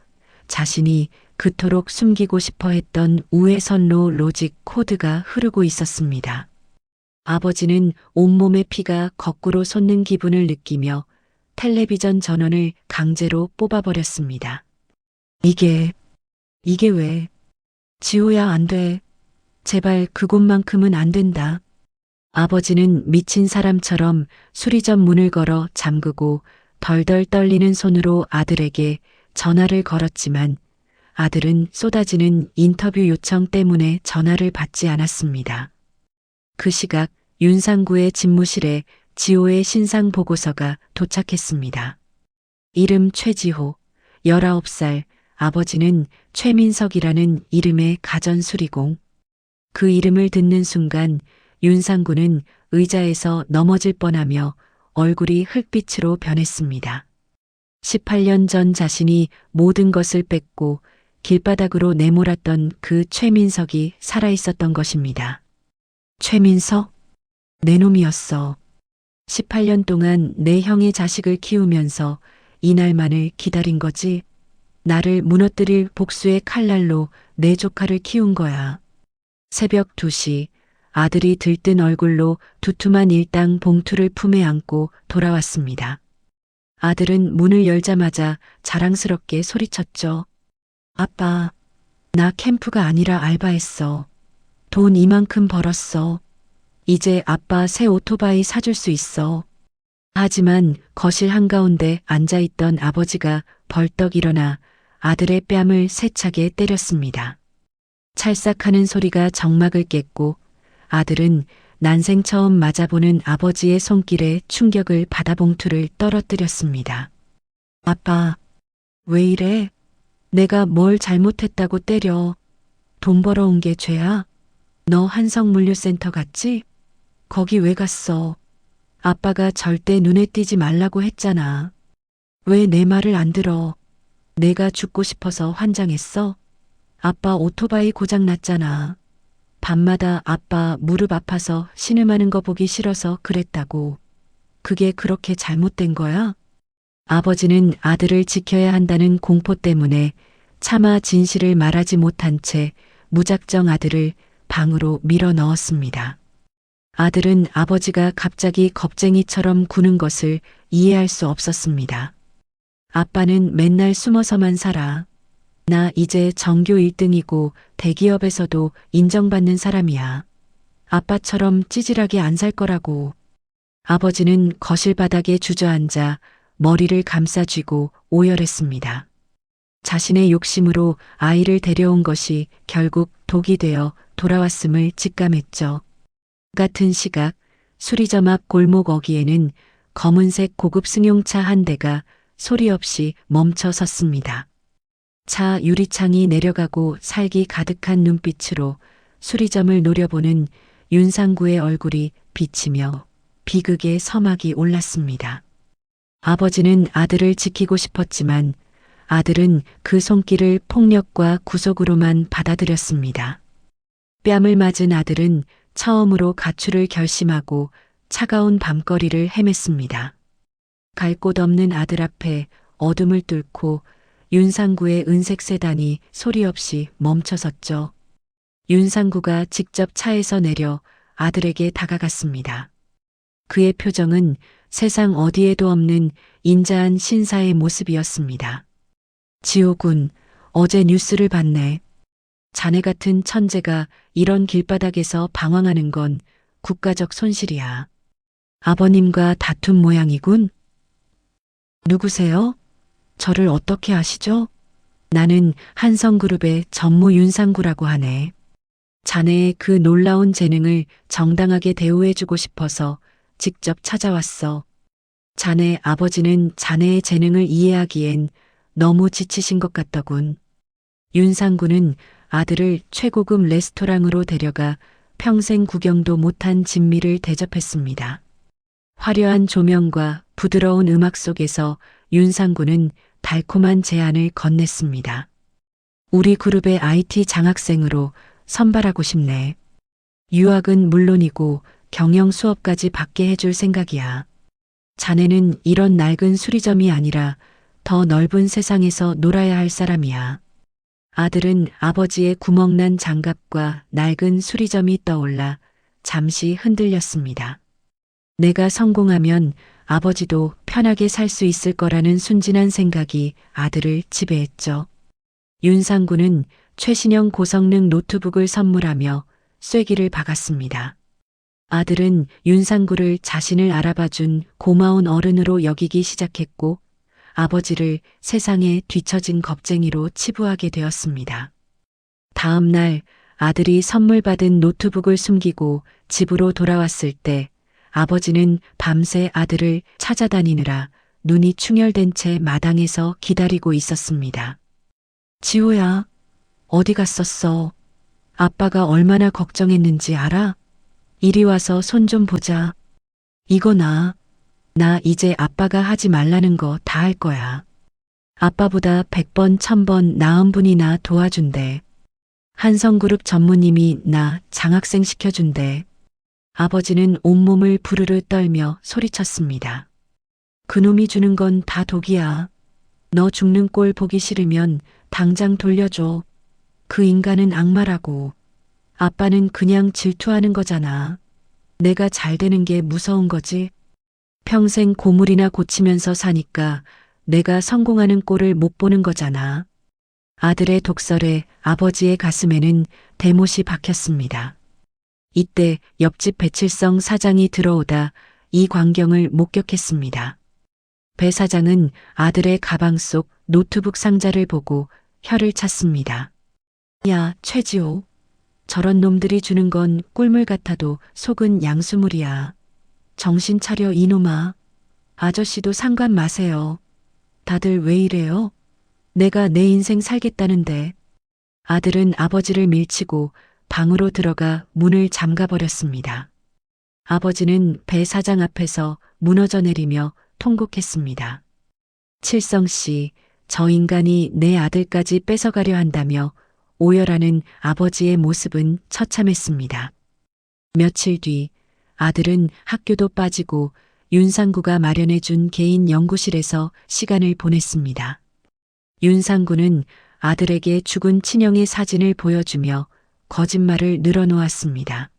자신이 그토록 숨기고 싶어 했던 우회선로 로직 코드가 흐르고 있었습니다. 아버지는 온몸의 피가 거꾸로 솟는 기분을 느끼며 텔레비전 전원을 강제로 뽑아버렸습니다. 이게 왜? 지호야, 안 돼. 제발 그곳만큼은 안 된다. 아버지는 미친 사람처럼 수리점 문을 걸어 잠그고 덜덜 떨리는 손으로 아들에게 전화를 걸었지만 아들은 쏟아지는 인터뷰 요청 때문에 전화를 받지 않았습니다. 그 시각 윤상구의 집무실에 지호의 신상 보고서가 도착했습니다. 이름 최지호, 19살, 아버지는 최민석이라는 이름의 가전수리공. 그 이름을 듣는 순간 윤상구는 의자에서 넘어질 뻔하며 얼굴이 흙빛으로 변했습니다. 18년 전 자신이 모든 것을 뺏고 길바닥으로 내몰았던 그 최민석이 살아있었던 것입니다. 최민석? 내 놈이었어. 18년 동안 내 형의 자식을 키우면서 이날만을 기다린 거지. 나를 무너뜨릴 복수의 칼날로 내 조카를 키운 거야. 새벽 2시 아들이 들뜬 얼굴로 두툼한 일당 봉투를 품에 안고 돌아왔습니다. 아들은 문을 열자마자 자랑스럽게 소리쳤죠. 아빠, 나 캠프가 아니라 알바했어. 돈 이만큼 벌었어. 이제 아빠 새 오토바이 사줄 수 있어. 하지만 거실 한가운데 앉아있던 아버지가 벌떡 일어나 아들의 뺨을 세차게 때렸습니다. 찰싹하는 소리가 정막을 깼고 아들은 난생 처음 맞아보는 아버지의 손길에 충격을 받아 봉투를 떨어뜨렸습니다. 아빠, 왜 이래? 내가 뭘 잘못했다고 때려. 돈 벌어온 게 죄야? 너 한성물류센터 갔지? 거기 왜 갔어? 아빠가 절대 눈에 띄지 말라고 했잖아. 왜 내 말을 안 들어? 내가 죽고 싶어서 환장했어? 아빠 오토바이 고장 났잖아. 밤마다 아빠 무릎 아파서 신음하는 거 보기 싫어서 그랬다고. 그게 그렇게 잘못된 거야? 아버지는 아들을 지켜야 한다는 공포 때문에 차마 진실을 말하지 못한 채 무작정 아들을 방으로 밀어 넣었습니다. 아들은 아버지가 갑자기 겁쟁이처럼 구는 것을 이해할 수 없었습니다. 아빠는 맨날 숨어서만 살아. 나 이제 전교 1등이고 대기업에서도 인정받는 사람이야. 아빠처럼 찌질하게 안 살 거라고. 아버지는 거실 바닥에 주저앉아 머리를 감싸쥐고 오열했습니다. 자신의 욕심으로 아이를 데려온 것이 결국 독이 되어 돌아왔음을 직감했죠. 같은 시각 수리점 앞 골목 어귀에는 검은색 고급 승용차 한 대가 소리 없이 멈춰 섰습니다. 차 유리창이 내려가고 살기 가득한 눈빛으로 수리점을 노려보는 윤상구의 얼굴이 비치며 비극의 서막이 올랐습니다. 아버지는 아들을 지키고 싶었지만 아들은 그 손길을 폭력과 구속으로만 받아들였습니다. 뺨을 맞은 아들은 처음으로 가출을 결심하고 차가운 밤거리를 헤맸습니다. 갈 곳 없는 아들 앞에 어둠을 뚫고 윤상구의 은색 세단이 소리 없이 멈춰섰죠. 윤상구가 직접 차에서 내려 아들에게 다가갔습니다. 그의 표정은 세상 어디에도 없는 인자한 신사의 모습이었습니다. 지호군, 어제 뉴스를 봤네. 자네 같은 천재가 이런 길바닥에서 방황하는 건 국가적 손실이야. 아버님과 다툰 모양이군. 누구세요? 저를 어떻게 아시죠? 나는 한성그룹의 전무 윤상구라고 하네. 자네의 그 놀라운 재능을 정당하게 대우해주고 싶어서 직접 찾아왔어. 자네 아버지는 자네의 재능을 이해하기엔 너무 지치신 것 같더군. 윤상구는 아들을 최고급 레스토랑으로 데려가 평생 구경도 못한 진미를 대접했습니다. 화려한 조명과 부드러운 음악 속에서 윤상구는 달콤한 제안을 건넸습니다. 우리 그룹의 IT 장학생으로 선발하고 싶네. 유학은 물론이고 경영 수업까지 받게 해줄 생각이야. 자네는 이런 낡은 수리점이 아니라 더 넓은 세상에서 놀아야 할 사람이야. 아들은 아버지의 구멍난 장갑과 낡은 수리점이 떠올라 잠시 흔들렸습니다. 내가 성공하면 아버지도 편하게 살 수 있을 거라는 순진한 생각이 아들을 지배했죠. 윤상구는 최신형 고성능 노트북을 선물하며 쐐기를 박았습니다. 아들은 윤상구를 자신을 알아봐준 고마운 어른으로 여기기 시작했고 아버지를 세상에 뒤처진 겁쟁이로 치부하게 되었습니다. 다음 날 아들이 선물 받은 노트북을 숨기고 집으로 돌아왔을 때 아버지는 밤새 아들을 찾아다니느라 눈이 충혈된 채 마당에서 기다리고 있었습니다. 지호야, 어디 갔었어? 아빠가 얼마나 걱정했는지 알아? 이리 와서 손 좀 보자. 이거 나 이제 아빠가 하지 말라는 거 다 할 거야. 아빠보다 100번, 1000번 나은 분이 나 도와준대. 한성그룹 전무님이 나 장학생 시켜준대. 아버지는 온몸을 부르르 떨며 소리쳤습니다. 그놈이 주는 건 다 독이야. 너 죽는 꼴 보기 싫으면 당장 돌려줘. 그 인간은 악마라고. 아빠는 그냥 질투하는 거잖아. 내가 잘 되는 게 무서운 거지. 평생 고물이나 고치면서 사니까 내가 성공하는 꼴을 못 보는 거잖아. 아들의 독설에 아버지의 가슴에는 대못이 박혔습니다. 이때 옆집 배칠성 사장이 들어오다 이 광경을 목격했습니다. 배 사장은 아들의 가방 속 노트북 상자를 보고 혀를 찼습니다. 야, 최지호. 저런 놈들이 주는 건 꿀물 같아도 속은 양수물이야. 정신 차려 이놈아. 아저씨도 상관 마세요. 다들 왜 이래요? 내가 내 인생 살겠다는데. 아들은 아버지를 밀치고 방으로 들어가 문을 잠가버렸습니다. 아버지는 배 사장 앞에서 무너져 내리며 통곡했습니다. 칠성 씨, 저 인간이 내 아들까지 뺏어가려 한다며 오열하는 아버지의 모습은 처참했습니다. 며칠 뒤 아들은 학교도 빠지고 윤상구가 마련해준 개인 연구실에서 시간을 보냈습니다. 윤상구는 아들에게 죽은 친형의 사진을 보여주며 거짓말을 늘어놓았습니다.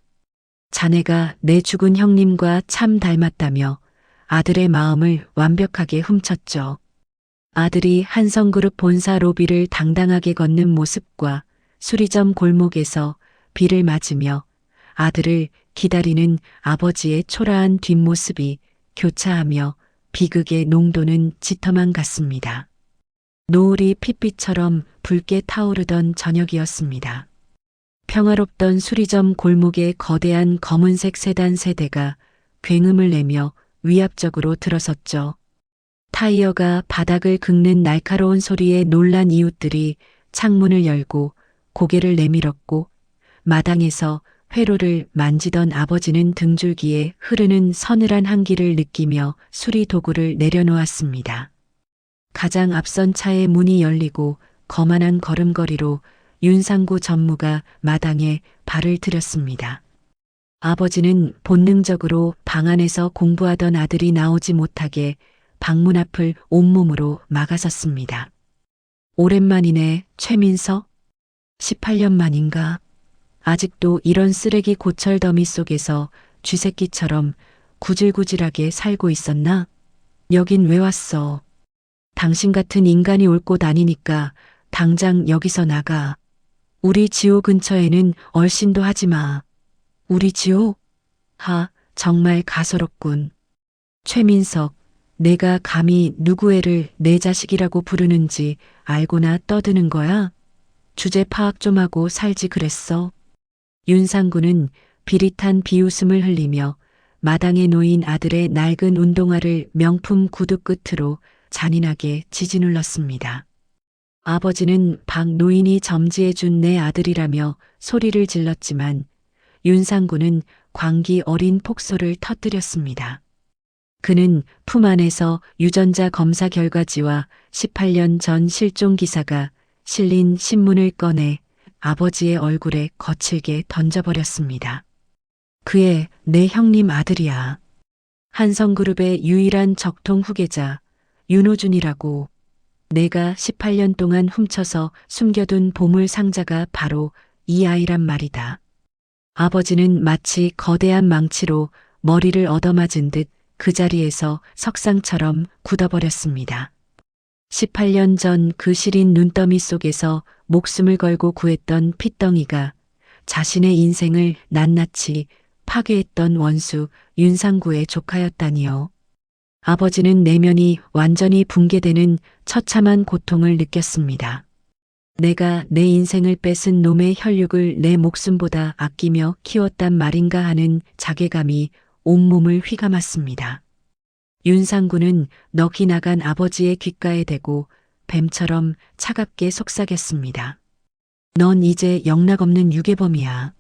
자네가 내 죽은 형님과 참 닮았다며 아들의 마음을 완벽하게 훔쳤죠. 아들이 한성그룹 본사 로비를 당당하게 걷는 모습과 수리점 골목에서 비를 맞으며 아들을 기다리는 아버지의 초라한 뒷모습이 교차하며 비극의 농도는 짙어만 갔습니다. 노을이 핏빛처럼 붉게 타오르던 저녁이었습니다. 평화롭던 수리점 골목에 거대한 검은색 세단 세대가 굉음을 내며 위압적으로 들어섰죠. 타이어가 바닥을 긁는 날카로운 소리에 놀란 이웃들이 창문을 열고 고개를 내밀었고 마당에서 회로를 만지던 아버지는 등줄기에 흐르는 서늘한 한기를 느끼며 수리 도구를 내려놓았습니다. 가장 앞선 차의 문이 열리고 거만한 걸음걸이로 윤상구 전무가 마당에 발을 들였습니다. 아버지는 본능적으로 방 안에서 공부하던 아들이 나오지 못하게 방문 앞을 온몸으로 막아섰습니다. 오랜만이네, 최민석? 18년 만인가? 아직도 이런 쓰레기 고철 더미 속에서 쥐새끼처럼 구질구질하게 살고 있었나? 여긴 왜 왔어? 당신 같은 인간이 올 곳 아니니까 당장 여기서 나가. 우리 지호 근처에는 얼씬도 하지 마. 우리 지호? 정말 가소롭군. 최민석, 내가 감히 누구 애를 내 자식이라고 부르는지 알고나 떠드는 거야? 주제 파악 좀 하고 살지 그랬어. 윤상구는 비릿한 비웃음을 흘리며 마당에 놓인 아들의 낡은 운동화를 명품 구두 끝으로 잔인하게 지지 눌렀습니다. 아버지는 박 노인이 점지해준 내 아들이라며 소리를 질렀지만 윤상구는 광기 어린 폭소를 터뜨렸습니다. 그는 품 안에서 유전자 검사 결과지와 18년 전 실종 기사가 실린 신문을 꺼내 아버지의 얼굴에 거칠게 던져버렸습니다. 그애 내 형님 아들이야. 한성그룹의 유일한 적통 후계자 윤호준이라고. 내가 18년 동안 훔쳐서 숨겨둔 보물 상자가 바로 이 아이란 말이다. 아버지는 마치 거대한 망치로 머리를 얻어맞은 듯 그 자리에서 석상처럼 굳어버렸습니다. 18년 전 그 시린 눈더미 속에서 목숨을 걸고 구했던 핏덩이가 자신의 인생을 낱낱이 파괴했던 원수 윤상구의 조카였다니요. 아버지는 내면이 완전히 붕괴되는 처참한 고통을 느꼈습니다. 내가 내 인생을 뺏은 놈의 혈육을 내 목숨보다 아끼며 키웠단 말인가 하는 자괴감이 온몸을 휘감았습니다. 윤상구는 넋이 나간 아버지의 귓가에 대고 뱀처럼 차갑게 속삭였습니다. 넌 이제 영락없는 유괴범이야.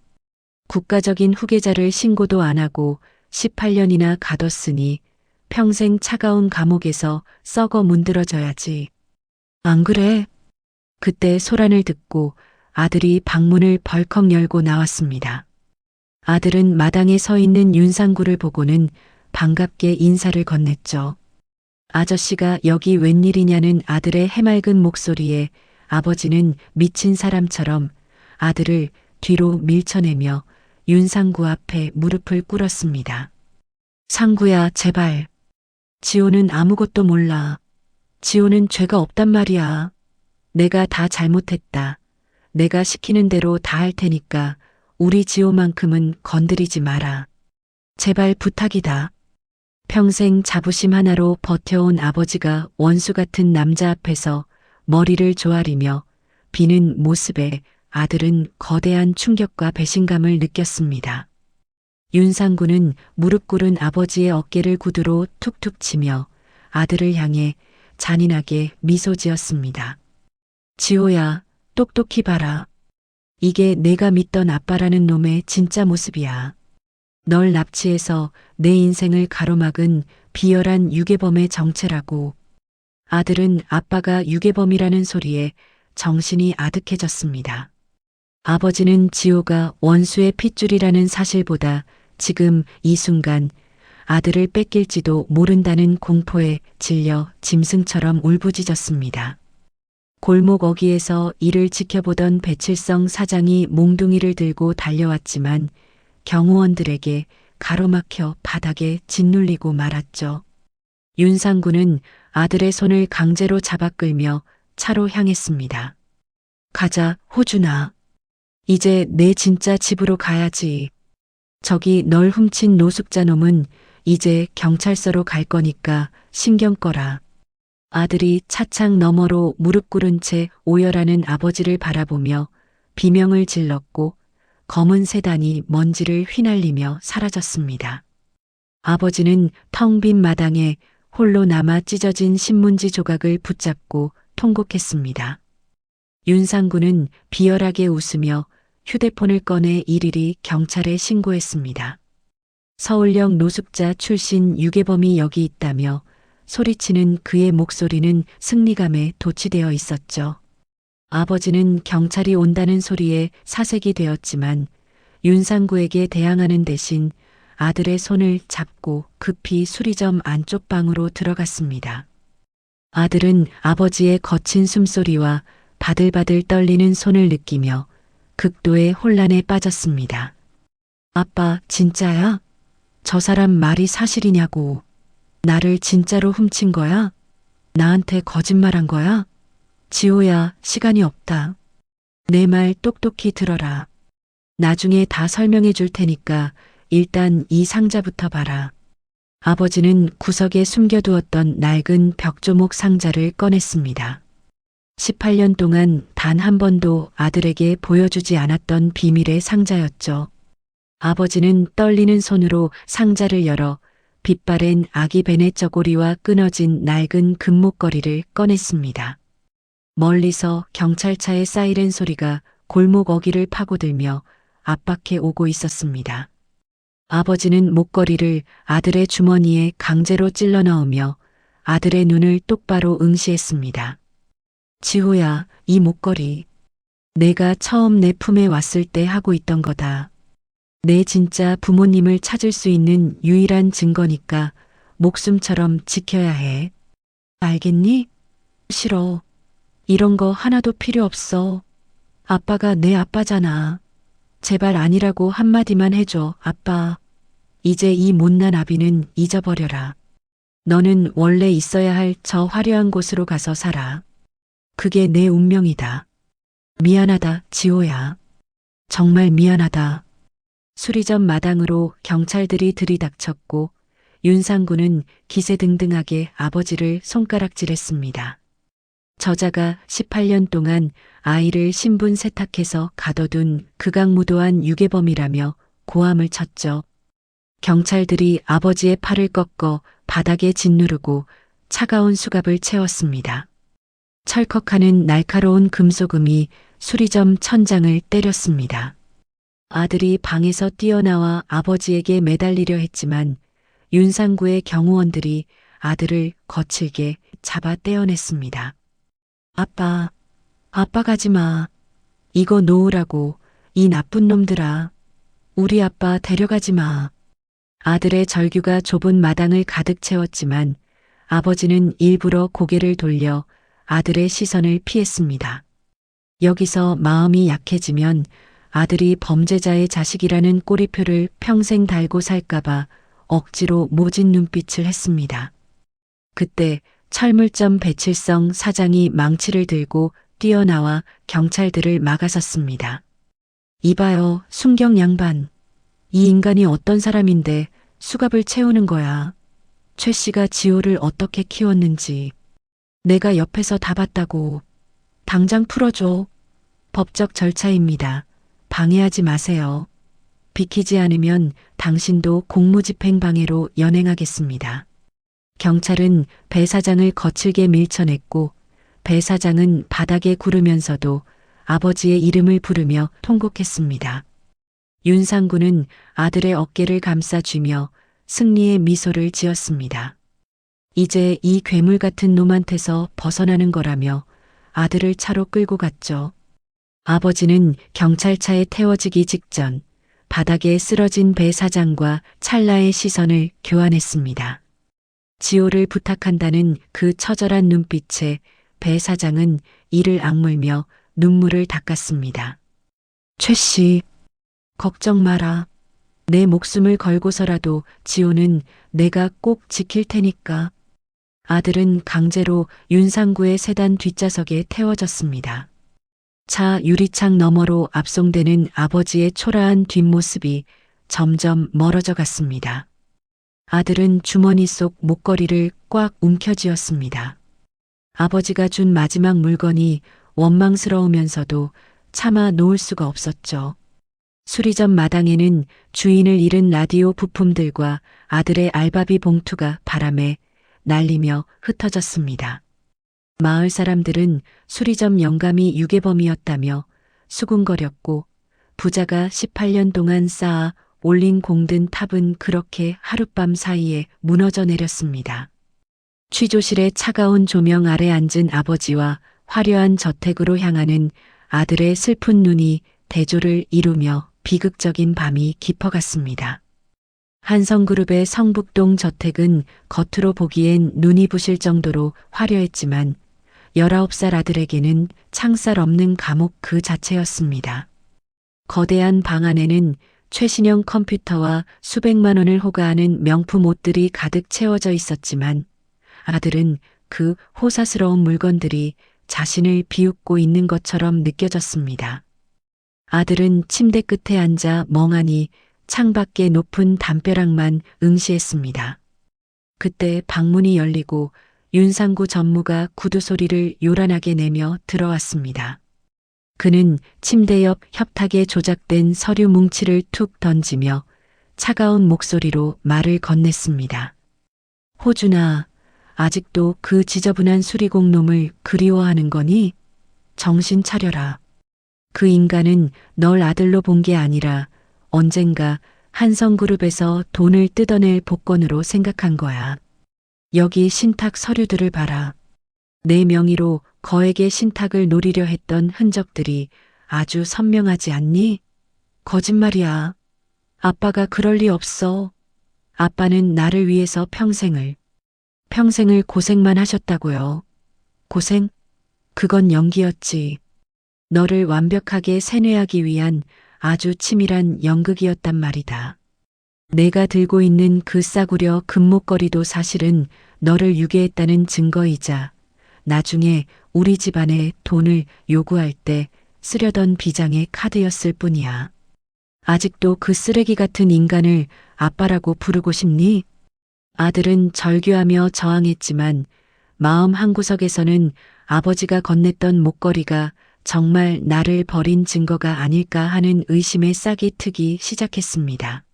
국가적인 후계자를 신고도 안 하고 18년이나 가뒀으니 평생 차가운 감옥에서 썩어 문드러져야지. 안 그래? 그때 소란을 듣고 아들이 방문을 벌컥 열고 나왔습니다. 아들은 마당에 서 있는 윤상구를 보고는 반갑게 인사를 건넸죠. 아저씨가 여기 웬일이냐는 아들의 해맑은 목소리에 아버지는 미친 사람처럼 아들을 뒤로 밀쳐내며 윤상구 앞에 무릎을 꿇었습니다. 상구야, 제발. 지호는 아무것도 몰라. 지호는 죄가 없단 말이야. 내가 다 잘못했다. 내가 시키는 대로 다 할 테니까 우리 지호만큼은 건드리지 마라. 제발 부탁이다. 평생 자부심 하나로 버텨온 아버지가 원수 같은 남자 앞에서 머리를 조아리며 비는 모습에 아들은 거대한 충격과 배신감을 느꼈습니다. 윤상구는 무릎 꿇은 아버지의 어깨를 구두로 툭툭 치며 아들을 향해 잔인하게 미소 지었습니다. 지호야, 똑똑히 봐라. 이게 내가 믿던 아빠라는 놈의 진짜 모습이야. 널 납치해서 내 인생을 가로막은 비열한 유괴범의 정체라고. 아들은 아빠가 유괴범이라는 소리에 정신이 아득해졌습니다. 아버지는 지호가 원수의 핏줄이라는 사실보다 지금 이 순간 아들을 뺏길지도 모른다는 공포에 질려 짐승처럼 울부짖었습니다. 골목 어귀에서 이를 지켜보던 배칠성 사장이 몽둥이를 들고 달려왔지만 경호원들에게 가로막혀 바닥에 짓눌리고 말았죠. 윤상구는 아들의 손을 강제로 잡아 끌며 차로 향했습니다. 가자, 호준아. 이제 내 진짜 집으로 가야지. 저기 널 훔친 노숙자 놈은 이제 경찰서로 갈 거니까 신경 꺼라. 아들이 차창 너머로 무릎 꿇은 채 오열하는 아버지를 바라보며 비명을 질렀고 검은 세단이 먼지를 휘날리며 사라졌습니다. 아버지는 텅 빈 마당에 홀로 남아 찢어진 신문지 조각을 붙잡고 통곡했습니다. 윤상구는 비열하게 웃으며 휴대폰을 꺼내 일일이 경찰에 신고했습니다. 서울역 노숙자 출신 유괴범이 여기 있다며 소리치는 그의 목소리는 승리감에 도취되어 있었죠. 아버지는 경찰이 온다는 소리에 사색이 되었지만 윤상구에게 대항하는 대신 아들의 손을 잡고 급히 수리점 안쪽 방으로 들어갔습니다. 아들은 아버지의 거친 숨소리와 바들바들 떨리는 손을 느끼며 극도의 혼란에 빠졌습니다. 아빠, 진짜야? 저 사람 말이 사실이냐고. 나를 진짜로 훔친 거야? 나한테 거짓말한 거야? 지호야, 시간이 없다. 내 말 똑똑히 들어라. 나중에 다 설명해 줄 테니까 일단 이 상자부터 봐라. 아버지는 구석에 숨겨두었던 낡은 벽조목 상자를 꺼냈습니다. 18년 동안 단 한 번도 아들에게 보여주지 않았던 비밀의 상자였죠. 아버지는 떨리는 손으로 상자를 열어 빛바랜 아기 베네 저고리와 끊어진 낡은 금목걸이를 꺼냈습니다. 멀리서 경찰차의 사이렌 소리가 골목 어귀를 파고들며 압박해 오고 있었습니다. 아버지는 목걸이를 아들의 주머니에 강제로 찔러 넣으며 아들의 눈을 똑바로 응시했습니다. 지호야, 이 목걸이. 내가 처음 내 품에 왔을 때 하고 있던 거다. 내 진짜 부모님을 찾을 수 있는 유일한 증거니까 목숨처럼 지켜야 해. 알겠니? 싫어. 이런 거 하나도 필요 없어. 아빠가 내 아빠잖아. 제발 아니라고 한마디만 해줘, 아빠. 이제 이 못난 아비는 잊어버려라. 너는 원래 있어야 할 저 화려한 곳으로 가서 살아. 그게 내 운명이다. 미안하다, 지호야. 정말 미안하다. 수리점 마당으로 경찰들이 들이닥쳤고 윤상구는 기세등등하게 아버지를 손가락질했습니다. 저자가 18년 동안 아이를 신분 세탁해서 가둬둔 극악무도한 유괴범이라며 고함을 쳤죠. 경찰들이 아버지의 팔을 꺾어 바닥에 짓누르고 차가운 수갑을 채웠습니다. 철컥하는 날카로운 금소금이 수리점 천장을 때렸습니다. 아들이 방에서 뛰어나와 아버지에게 매달리려 했지만 윤상구의 경호원들이 아들을 거칠게 잡아 떼어냈습니다. 아빠 가지 마. 이거 놓으라고, 이 나쁜 놈들아. 우리 아빠 데려가지 마. 아들의 절규가 좁은 마당을 가득 채웠지만 아버지는 일부러 고개를 돌려 아들의 시선을 피했습니다. 여기서 마음이 약해지면 아들이 범죄자의 자식이라는 꼬리표를 평생 달고 살까봐 억지로 모진 눈빛을 했습니다. 그때 철물점 배칠성 사장이 망치를 들고 뛰어나와 경찰들을 막아섰습니다. 이봐요, 순경 양반. 이 인간이 어떤 사람인데 수갑을 채우는 거야. 최 씨가 지호를 어떻게 키웠는지 내가 옆에서 다 봤다고. 당장 풀어줘. 법적 절차입니다. 방해하지 마세요. 비키지 않으면 당신도 공무집행 방해로 연행하겠습니다. 경찰은 배 사장을 거칠게 밀쳐냈고 배 사장은 바닥에 구르면서도 아버지의 이름을 부르며 통곡했습니다. 윤상구는 아들의 어깨를 감싸쥐며 승리의 미소를 지었습니다. 이제 이 괴물 같은 놈한테서 벗어나는 거라며 아들을 차로 끌고 갔죠. 아버지는 경찰차에 태워지기 직전 바닥에 쓰러진 배 사장과 찰나의 시선을 교환했습니다. 지호를 부탁한다는 그 처절한 눈빛에 배 사장은 이를 악물며 눈물을 닦았습니다. 최 씨, 걱정 마라. 내 목숨을 걸고서라도 지호는 내가 꼭 지킬 테니까. 아들은 강제로 윤상구의 세단 뒷좌석에 태워졌습니다. 차 유리창 너머로 압송되는 아버지의 초라한 뒷모습이 점점 멀어져 갔습니다. 아들은 주머니 속 목걸이를 꽉 움켜쥐었습니다. 아버지가 준 마지막 물건이 원망스러우면서도 차마 놓을 수가 없었죠. 수리점 마당에는 주인을 잃은 라디오 부품들과 아들의 알바비 봉투가 바람에 날리며 흩어졌습니다. 마을 사람들은 수리점 영감이 유괴범이었다며 수군거렸고 부자가 18년 동안 쌓아 올린 공든 탑은 그렇게 하룻밤 사이에 무너져 내렸습니다. 취조실의 차가운 조명 아래 앉은 아버지와 화려한 저택으로 향하는 아들의 슬픈 눈이 대조를 이루며 비극적인 밤이 깊어갔습니다. 한성그룹의 성북동 저택은 겉으로 보기엔 눈이 부실 정도로 화려했지만 19살 아들에게는 창살 없는 감옥 그 자체였습니다. 거대한 방 안에는 최신형 컴퓨터와 수백만 원을 호가하는 명품 옷들이 가득 채워져 있었지만 아들은 그 호사스러운 물건들이 자신을 비웃고 있는 것처럼 느껴졌습니다. 아들은 침대 끝에 앉아 멍하니 창밖의 높은 담벼락만 응시했습니다. 그때 방문이 열리고 윤상구 전무가 구두 소리를 요란하게 내며 들어왔습니다. 그는 침대 옆 협탁에 조작된 서류 뭉치를 툭 던지며 차가운 목소리로 말을 건넸습니다. 호준아, 아직도 그 지저분한 수리공 놈을 그리워하는 거니? 정신 차려라. 그 인간은 널 아들로 본 게 아니라 언젠가 한성그룹에서 돈을 뜯어낼 복권으로 생각한 거야. 여기 신탁 서류들을 봐라. 내 명의로 거액의 신탁을 노리려 했던 흔적들이 아주 선명하지 않니? 거짓말이야. 아빠가 그럴 리 없어. 아빠는 나를 위해서 평생을 고생만 하셨다고요. 고생? 그건 연기였지. 너를 완벽하게 세뇌하기 위한 아주 치밀한 연극이었단 말이다. 내가 들고 있는 그 싸구려 금목걸이도 사실은 너를 유괴했다는 증거이자 나중에 우리 집안에 돈을 요구할 때 쓰려던 비장의 카드였을 뿐이야. 아직도 그 쓰레기 같은 인간을 아빠라고 부르고 싶니? 아들은 절규하며 저항했지만 마음 한구석에서는 아버지가 건넸던 목걸이가 정말 나를 버린 증거가 아닐까 하는 의심의 싹이 트기 시작했습니다.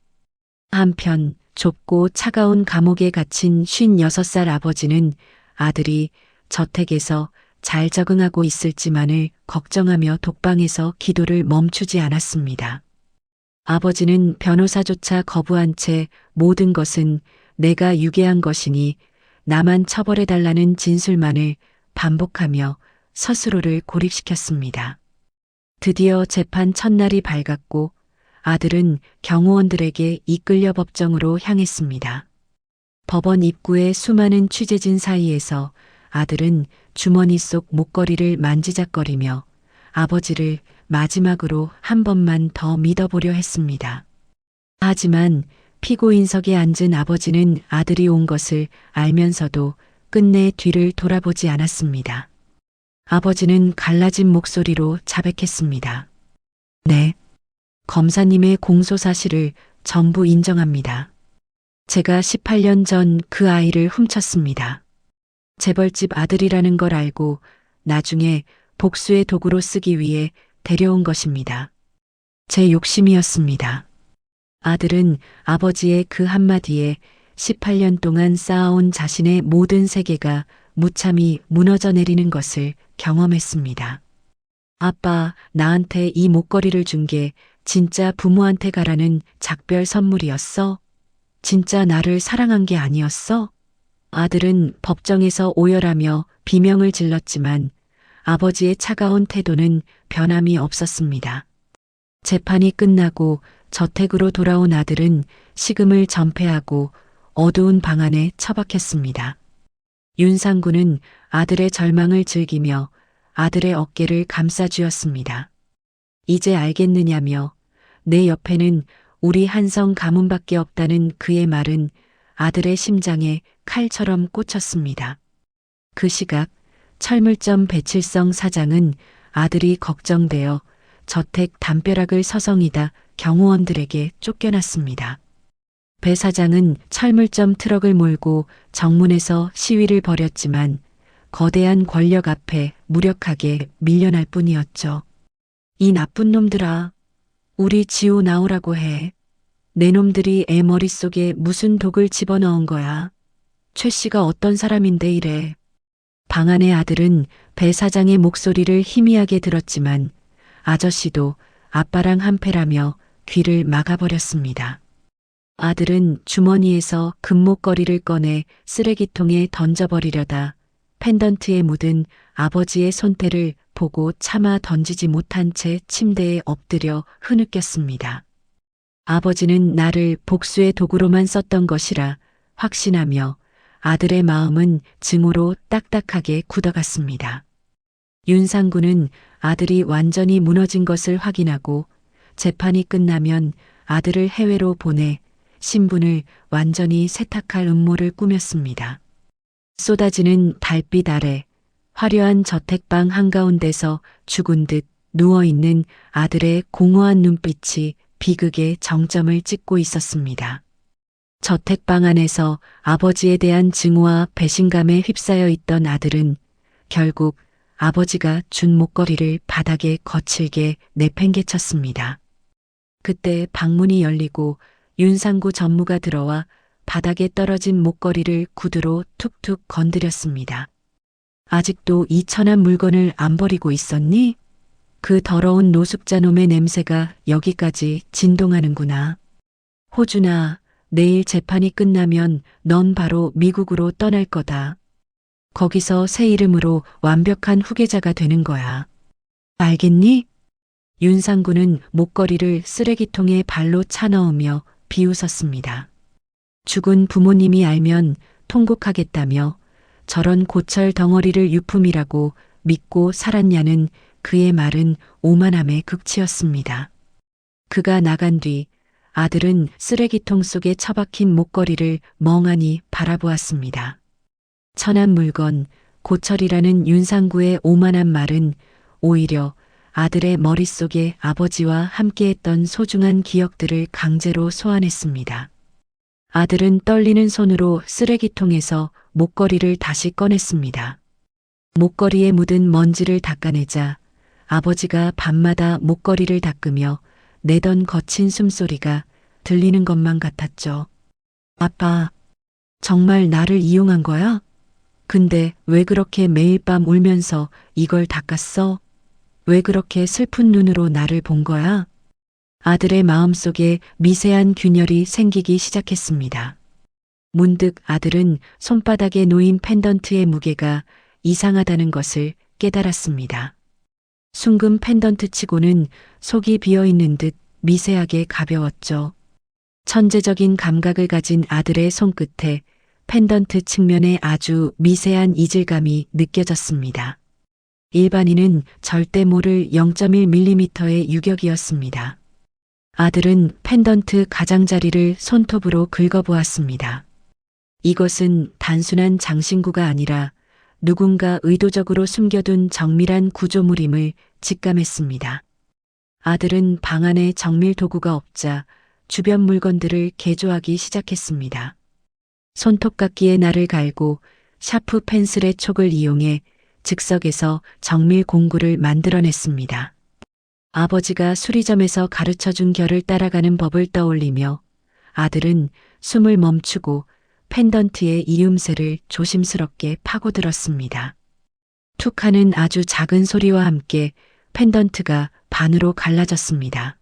한편 좁고 차가운 감옥에 갇힌 56살 아버지는 아들이 저택에서 잘 적응하고 있을지만을 걱정하며 독방에서 기도를 멈추지 않았습니다. 아버지는 변호사조차 거부한 채 모든 것은 내가 유괴한 것이니 나만 처벌해달라는 진술만을 반복하며 스스로를 고립시켰습니다. 드디어 재판 첫날이 밝았고 아들은 경호원들에게 이끌려 법정으로 향했습니다. 법원 입구에 수많은 취재진 사이에서 아들은 주머니 속 목걸이를 만지작거리며 아버지를 마지막으로 한 번만 더 믿어보려 했습니다. 하지만 피고인석에 앉은 아버지는 아들이 온 것을 알면서도 끝내 뒤를 돌아보지 않았습니다. 아버지는 갈라진 목소리로 자백했습니다. 네. 검사님의 공소 사실을 전부 인정합니다. 제가 18년 전 그 아이를 훔쳤습니다. 재벌집 아들이라는 걸 알고 나중에 복수의 도구로 쓰기 위해 데려온 것입니다. 제 욕심이었습니다. 아들은 아버지의 그 한마디에 18년 동안 쌓아온 자신의 모든 세계가 무참히 무너져 내리는 것을 경험했습니다. 아빠, 나한테 이 목걸이를 준 게 진짜 부모한테 가라는 작별 선물이었어? 진짜 나를 사랑한 게 아니었어? 아들은 법정에서 오열하며 비명을 질렀지만 아버지의 차가운 태도는 변함이 없었습니다. 재판이 끝나고 저택으로 돌아온 아들은 식음을 전폐하고 어두운 방 안에 처박혔습니다. 윤상구는 아들의 절망을 즐기며 아들의 어깨를 감싸주었습니다. 이제 알겠느냐며 내 옆에는 우리 한성 가문밖에 없다는 그의 말은 아들의 심장에 칼처럼 꽂혔습니다. 그 시각 철물점 배칠성 사장은 아들이 걱정되어 저택 담벼락을 서성이다 경호원들에게 쫓겨났습니다. 배 사장은 철물점 트럭을 몰고 정문에서 시위를 벌였지만 거대한 권력 앞에 무력하게 밀려날 뿐이었죠. 이 나쁜 놈들아, 우리 지호 나오라고 해. 내 놈들이 애 머릿속에 무슨 독을 집어넣은 거야. 최 씨가 어떤 사람인데 이래. 방 안의 아들은 배 사장의 목소리를 희미하게 들었지만 아저씨도 아빠랑 한패라며 귀를 막아버렸습니다. 아들은 주머니에서 금목걸이를 꺼내 쓰레기통에 던져버리려다 펜던트에 묻은 아버지의 손때를 보고 차마 던지지 못한 채 침대에 엎드려 흐느꼈습니다. 아버지는 나를 복수의 도구로만 썼던 것이라 확신하며 아들의 마음은 증오로 딱딱하게 굳어갔습니다. 윤상구는 아들이 완전히 무너진 것을 확인하고 재판이 끝나면 아들을 해외로 보내 신분을 완전히 세탁할 음모를 꾸몄습니다. 쏟아지는 달빛 아래 화려한 저택방 한가운데서 죽은 듯 누워있는 아들의 공허한 눈빛이 비극의 정점을 찍고 있었습니다. 저택방 안에서 아버지에 대한 증오와 배신감에 휩싸여 있던 아들은 결국 아버지가 준 목걸이를 바닥에 거칠게 내팽개쳤습니다. 그때 방문이 열리고 윤상구 전무가 들어와 바닥에 떨어진 목걸이를 구두로 툭툭 건드렸습니다. 아직도 이 천한 물건을 안 버리고 있었니? 그 더러운 노숙자 놈의 냄새가 여기까지 진동하는구나. 호준아, 내일 재판이 끝나면 넌 바로 미국으로 떠날 거다. 거기서 새 이름으로 완벽한 후계자가 되는 거야. 알겠니? 윤상구는 목걸이를 쓰레기통에 발로 차넣으며 비웃었습니다. 죽은 부모님이 알면 통곡하겠다며 저런 고철 덩어리를 유품이라고 믿고 살았냐는 그의 말은 오만함의 극치였습니다. 그가 나간 뒤 아들은 쓰레기통 속에 처박힌 목걸이를 멍하니 바라보았습니다. 천한 물건, 고철이라는 윤상구의 오만한 말은 오히려 아들의 머릿속에 아버지와 함께했던 소중한 기억들을 강제로 소환했습니다. 아들은 떨리는 손으로 쓰레기통에서 목걸이를 다시 꺼냈습니다. 목걸이에 묻은 먼지를 닦아내자 아버지가 밤마다 목걸이를 닦으며 내던 거친 숨소리가 들리는 것만 같았죠. 아빠, 정말 나를 이용한 거야? 근데 왜 그렇게 매일 밤 울면서 이걸 닦았어? 왜 그렇게 슬픈 눈으로 나를 본 거야? 아들의 마음속에 미세한 균열이 생기기 시작했습니다. 문득 아들은 손바닥에 놓인 펜던트의 무게가 이상하다는 것을 깨달았습니다. 순금 펜던트 치고는 속이 비어 있는 듯 미세하게 가벼웠죠. 천재적인 감각을 가진 아들의 손끝에 펜던트 측면에 아주 미세한 이질감이 느껴졌습니다. 일반인은 절대 모를 0.1mm의 유격이었습니다. 아들은 펜던트 가장자리를 손톱으로 긁어보았습니다. 이것은 단순한 장신구가 아니라 누군가 의도적으로 숨겨둔 정밀한 구조물임을 직감했습니다. 아들은 방 안에 정밀 도구가 없자 주변 물건들을 개조하기 시작했습니다. 손톱깎이에 날을 갈고 샤프 펜슬의 촉을 이용해 즉석에서 정밀 공구를 만들어냈습니다. 아버지가 수리점에서 가르쳐준 결을 따라가는 법을 떠올리며 아들은 숨을 멈추고 펜던트의 이음새를 조심스럽게 파고들었습니다. 툭 하는 아주 작은 소리와 함께 펜던트가 반으로 갈라졌습니다.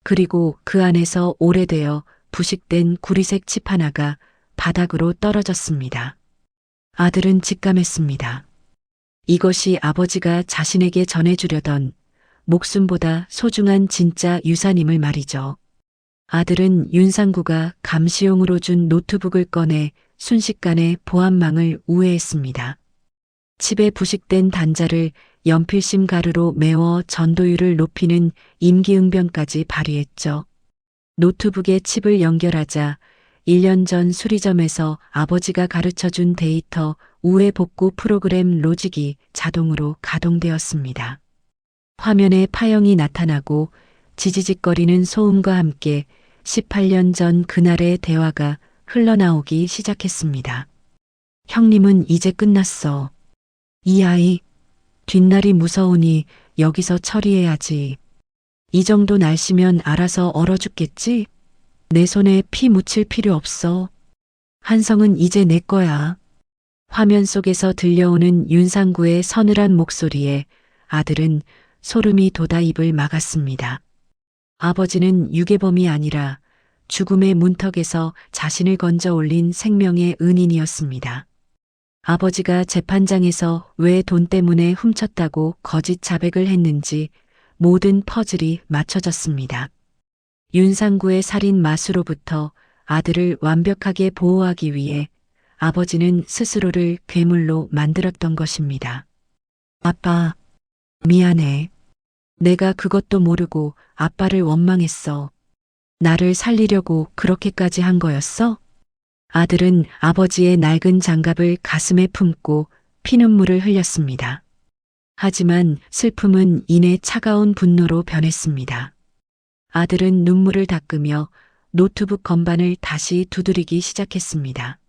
그리고 그 안에서 오래되어 부식된 구리색 칩 하나가 바닥으로 떨어졌습니다. 아들은 직감했습니다. 이것이 아버지가 자신에게 전해주려던 목숨보다 소중한 진짜 유산임을 말이죠. 아들은 윤상구가 감시용으로 준 노트북을 꺼내 순식간에 보안망을 우회했습니다. 칩에 부식된 단자를 연필심 가루로 메워 전도율을 높이는 임기응변까지 발휘했죠. 노트북에 칩을 연결하자 1년 전 수리점에서 아버지가 가르쳐준 데이터 우회 복구 프로그램 로직이 자동으로 가동되었습니다. 화면에 파형이 나타나고 지지직거리는 소음과 함께 18년 전 그날의 대화가 흘러나오기 시작했습니다. 형님은 이제 끝났어. 이 아이, 뒷날이 무서우니 여기서 처리해야지. 이 정도 날씨면 알아서 얼어 죽겠지? 내 손에 피 묻힐 필요 없어. 한성은 이제 내 거야. 화면 속에서 들려오는 윤상구의 서늘한 목소리에 아들은 소름이 돋아 입을 막았습니다. 아버지는 유괴범이 아니라 죽음의 문턱에서 자신을 건져 올린 생명의 은인이었습니다. 아버지가 재판장에서 왜 돈 때문에 훔쳤다고 거짓 자백을 했는지 모든 퍼즐이 맞춰졌습니다. 윤상구의 살인 마수로부터 아들을 완벽하게 보호하기 위해 아버지는 스스로를 괴물로 만들었던 것입니다. 아빠, 미안해. 내가 그것도 모르고 아빠를 원망했어. 나를 살리려고 그렇게까지 한 거였어? 아들은 아버지의 낡은 장갑을 가슴에 품고 피눈물을 흘렸습니다. 하지만 슬픔은 이내 차가운 분노로 변했습니다. 아들은 눈물을 닦으며 노트북 건반을 다시 두드리기 시작했습니다.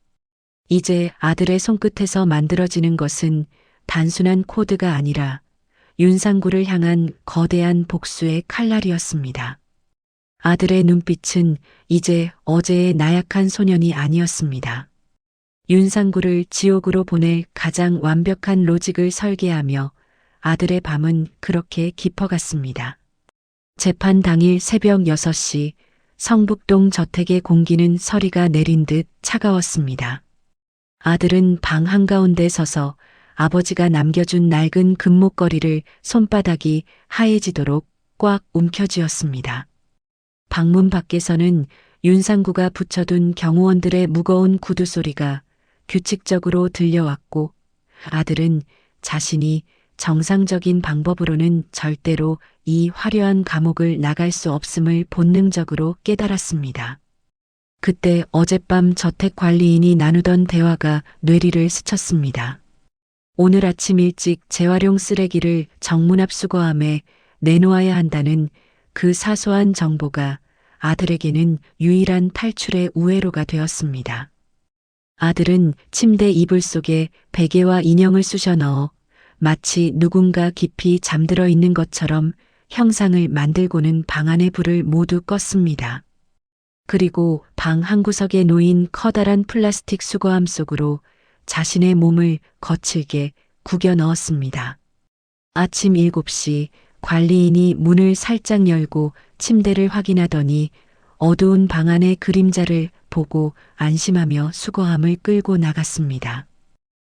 이제 아들의 손끝에서 만들어지는 것은 단순한 코드가 아니라 윤상구를 향한 거대한 복수의 칼날이었습니다. 아들의 눈빛은 이제 어제의 나약한 소년이 아니었습니다. 윤상구를 지옥으로 보낼 가장 완벽한 로직을 설계하며 아들의 밤은 그렇게 깊어갔습니다. 재판 당일 새벽 6시 성북동 저택의 공기는 서리가 내린 듯 차가웠습니다. 아들은 방 한가운데 서서 아버지가 남겨준 낡은 금목걸이를 손바닥이 하얘지도록 꽉 움켜쥐었습니다. 방문 밖에서는 윤상구가 붙여둔 경호원들의 무거운 구두 소리가 규칙적으로 들려왔고 아들은 자신이 정상적인 방법으로는 절대로 이 화려한 감옥을 나갈 수 없음을 본능적으로 깨달았습니다. 그때 어젯밤 저택 관리인이 나누던 대화가 뇌리를 스쳤습니다. 오늘 아침 일찍 재활용 쓰레기를 정문 앞 수거함에 내놓아야 한다는 그 사소한 정보가 아들에게는 유일한 탈출의 우회로가 되었습니다. 아들은 침대 이불 속에 베개와 인형을 쑤셔 넣어 마치 누군가 깊이 잠들어 있는 것처럼 형상을 만들고는 방 안의 불을 모두 껐습니다. 그리고 방 한 구석에 놓인 커다란 플라스틱 수거함 속으로 자신의 몸을 거칠게 구겨 넣었습니다. 아침 7시 관리인이 문을 살짝 열고 침대를 확인하더니 어두운 방 안의 그림자를 보고 안심하며 수거함을 끌고 나갔습니다.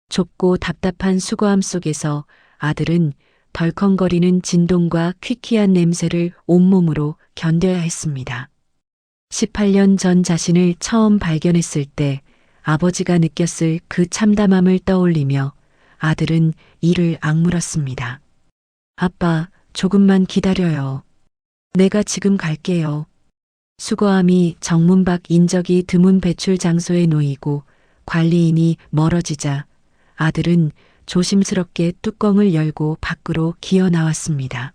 좁고 답답한 수거함 속에서 아들은 덜컹거리는 진동과 퀴퀴한 냄새를 온몸으로 견뎌야 했습니다. 18년 전 자신을 처음 발견했을 때 아버지가 느꼈을 그 참담함을 떠올리며 아들은 이를 악물었습니다. 아빠, 조금만 기다려요. 내가 지금 갈게요. 수거함이 정문 밖 인적이 드문 배출 장소에 놓이고 관리인이 멀어지자 아들은 조심스럽게 뚜껑을 열고 밖으로 기어 나왔습니다.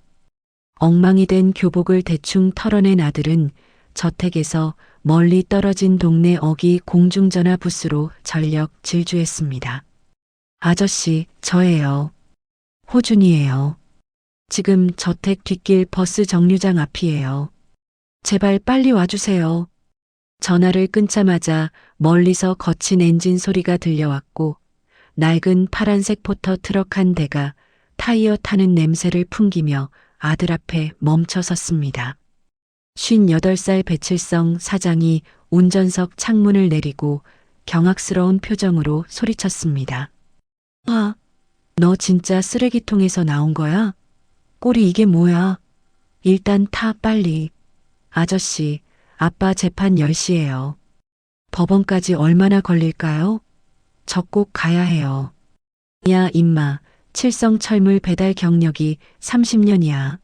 엉망이 된 교복을 대충 털어낸 아들은 저택에서 멀리 떨어진 동네 어기 공중전화 부스로 전력 질주했습니다. 아저씨, 저예요. 호준이에요. 지금 저택 뒷길 버스 정류장 앞이에요. 제발 빨리 와주세요. 전화를 끊자마자 멀리서 거친 엔진 소리가 들려왔고 낡은 파란색 포터 트럭 한 대가 타이어 타는 냄새를 풍기며 아들 앞에 멈춰 섰습니다. 58살 배칠성 사장이 운전석 창문을 내리고 경악스러운 표정으로 소리쳤습니다. 아, 너 진짜 쓰레기통에서 나온 거야? 꼴이 이게 뭐야? 일단 타 빨리. 아저씨, 아빠 재판 10시예요. 법원까지 얼마나 걸릴까요? 저 꼭 가야 해요. 야, 임마. 칠성 철물 배달 경력이 30년이야.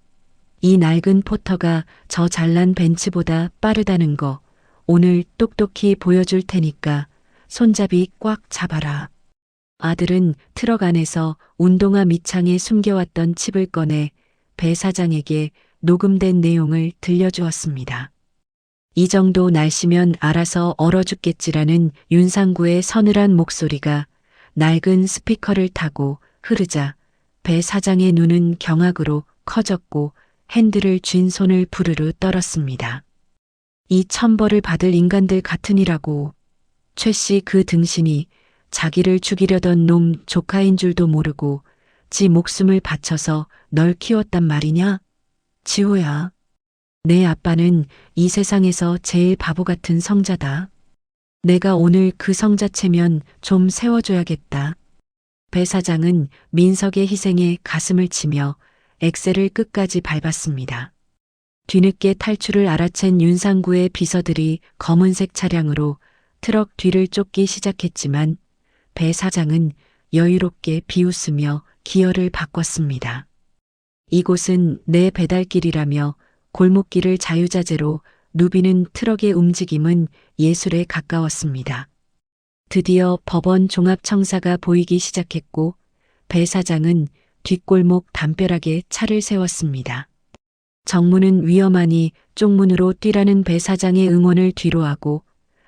이 낡은 포터가 저 잘난 벤츠보다 빠르다는 거 오늘 똑똑히 보여줄 테니까 손잡이 꽉 잡아라. 아들은 트럭 안에서 운동화 밑창에 숨겨왔던 칩을 꺼내 배 사장에게 녹음된 내용을 들려주었습니다. 이 정도 날씨면 알아서 얼어 죽겠지라는 윤상구의 서늘한 목소리가 낡은 스피커를 타고 흐르자 배 사장의 눈은 경악으로 커졌고 핸들을 쥔 손을 부르르 떨었습니다. 이 천벌을 받을 인간들 같으니라고. 최 씨 그 등신이 자기를 죽이려던 놈 조카인 줄도 모르고 지 목숨을 바쳐서 널 키웠단 말이냐? 지호야. 내 아빠는 이 세상에서 제일 바보 같은 성자다. 내가 오늘 그 성자체면 좀 세워줘야겠다. 배 사장은 민석의 희생에 가슴을 치며 엑셀을 끝까지 밟았습니다. 뒤늦게 탈출을 알아챈 윤상구의 비서들이 검은색 차량으로 트럭 뒤를 쫓기 시작했지만 배 사장은 여유롭게 비웃으며 기어를 바꿨습니다. 이곳은 내 배달길이라며 골목길을 자유자재로 누비는 트럭의 움직임은 예술에 가까웠습니다. 드디어 법원 종합청사가 보이기 시작했고 배 사장은 뒷골목 담벼락에 차를 세웠습니다. 정문은 위험하니 쪽문으로 뛰라는 배 사장의 응원을 뒤로하고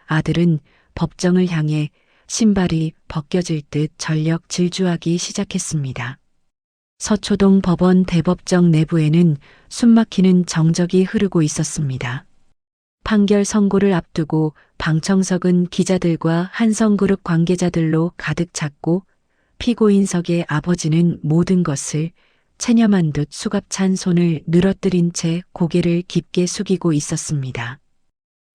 아들은 법정을 향해 신발이 벗겨질 듯 전력 질주하기 시작했습니다. 서초동 법원 대법정 내부에는 숨막히는 정적이 흐르고 있었습니다. 판결 선고를 앞두고 방청석은 기자들과 한성그룹 관계자들로 가득 찼고 피고인석의 아버지는 모든 것을 체념한 듯 수갑찬 손을 늘어뜨린 채 고개를 깊게 숙이고 있었습니다.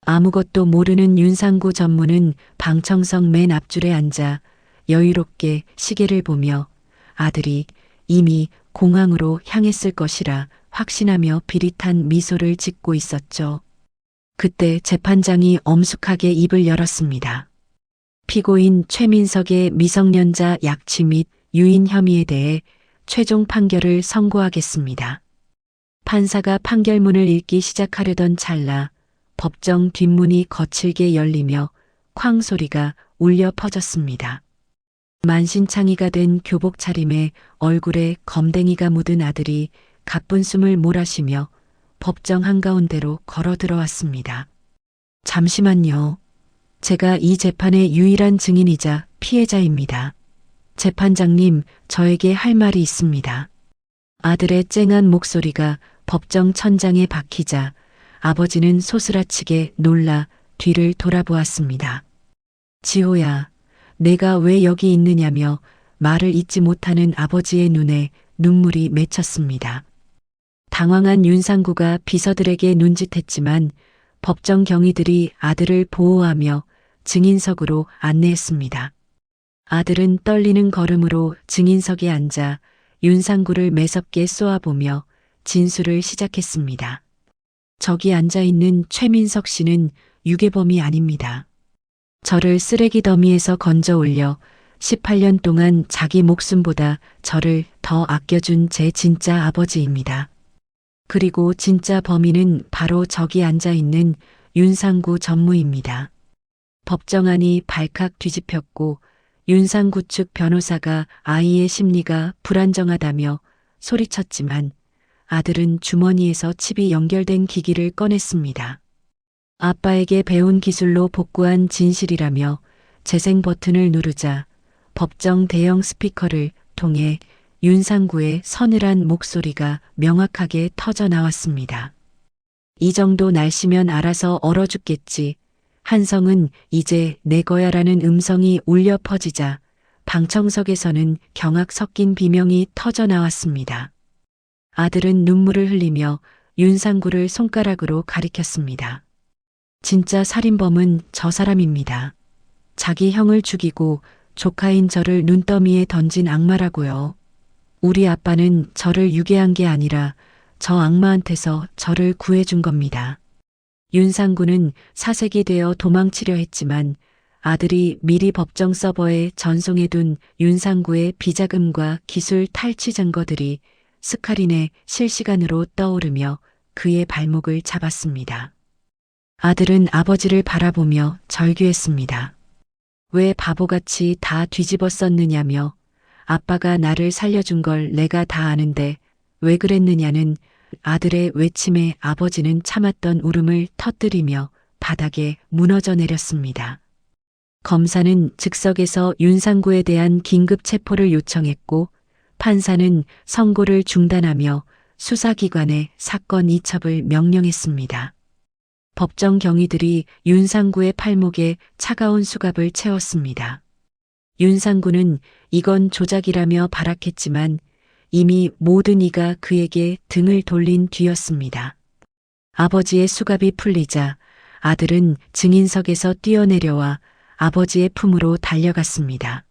아무것도 모르는 윤상구 전무는 방청석 맨 앞줄에 앉아 여유롭게 시계를 보며 아들이 이미 공항으로 향했을 것이라 확신하며 비릿한 미소를 짓고 있었죠. 그때 재판장이 엄숙하게 입을 열었습니다. 피고인 최민석의 미성년자 약취 및 유인 혐의에 대해 최종 판결을 선고하겠습니다. 판사가 판결문을 읽기 시작하려던 찰나 법정 뒷문이 거칠게 열리며 쾅 소리가 울려 퍼졌습니다. 만신창이가 된 교복 차림에 얼굴에 검댕이가 묻은 아들이 가쁜 숨을 몰아쉬며 법정 한가운데로 걸어 들어왔습니다. 잠시만요. 제가 이 재판의 유일한 증인이자 피해자입니다. 재판장님, 저에게 할 말이 있습니다. 아들의 쨍한 목소리가 법정 천장에 박히자 아버지는 소스라치게 놀라 뒤를 돌아보았습니다. 지호야, 내가 왜 여기 있느냐며 말을 잇지 못하는 아버지의 눈에 눈물이 맺혔습니다. 당황한 윤상구가 비서들에게 눈짓했지만 법정 경위들이 아들을 보호하며 증인석으로 안내했습니다. 아들은 떨리는 걸음으로 증인석에 앉아 윤상구를 매섭게 쏘아보며 진술을 시작했습니다. 저기 앉아있는 최민석 씨는 유괴범이 아닙니다. 저를 쓰레기 더미에서 건져 올려 18년 동안 자기 목숨보다 저를 더 아껴준 제 진짜 아버지입니다. 그리고 진짜 범인은 바로 저기 앉아있는 윤상구 전무입니다. 법정안이 발칵 뒤집혔고 윤상구 측 변호사가 아이의 심리가 불안정하다며 소리쳤지만 아들은 주머니에서 칩이 연결된 기기를 꺼냈습니다. 아빠에게 배운 기술로 복구한 진실이라며 재생 버튼을 누르자 법정 대형 스피커를 통해 윤상구의 서늘한 목소리가 명확하게 터져 나왔습니다. 이 정도 날씨면 알아서 얼어 죽겠지. 한성은 이제 내 거야라는 음성이 울려 퍼지자 방청석에서는 경악 섞인 비명이 터져 나왔습니다. 아들은 눈물을 흘리며 윤상구를 손가락으로 가리켰습니다. 진짜 살인범은 저 사람입니다. 자기 형을 죽이고 조카인 저를 눈더미에 던진 악마라고요. 우리 아빠는 저를 유괴한 게 아니라 저 악마한테서 저를 구해준 겁니다. 윤상구는 사색이 되어 도망치려 했지만 아들이 미리 법정 서버에 전송해둔 윤상구의 비자금과 기술 탈취 증거들이 스크린에 실시간으로 떠오르며 그의 발목을 잡았습니다. 아들은 아버지를 바라보며 절규했습니다. 왜 바보같이 다 뒤집었었느냐며 아빠가 나를 살려준 걸 내가 다 아는데 왜 그랬느냐는 아들의 외침에 아버지는 참았던 울음을 터뜨리며 바닥에 무너져 내렸습니다. 검사는 즉석에서 윤상구에 대한 긴급 체포를 요청했고 판사는 선고를 중단하며 수사기관에 사건 이첩을 명령했습니다. 법정 경위들이 윤상구의 팔목에 차가운 수갑을 채웠습니다. 윤상구는 이건 조작이라며 발악했지만 이미 모든 이가 그에게 등을 돌린 뒤였습니다. 아버지의 수갑이 풀리자 아들은 증인석에서 뛰어내려와 아버지의 품으로 달려갔습니다.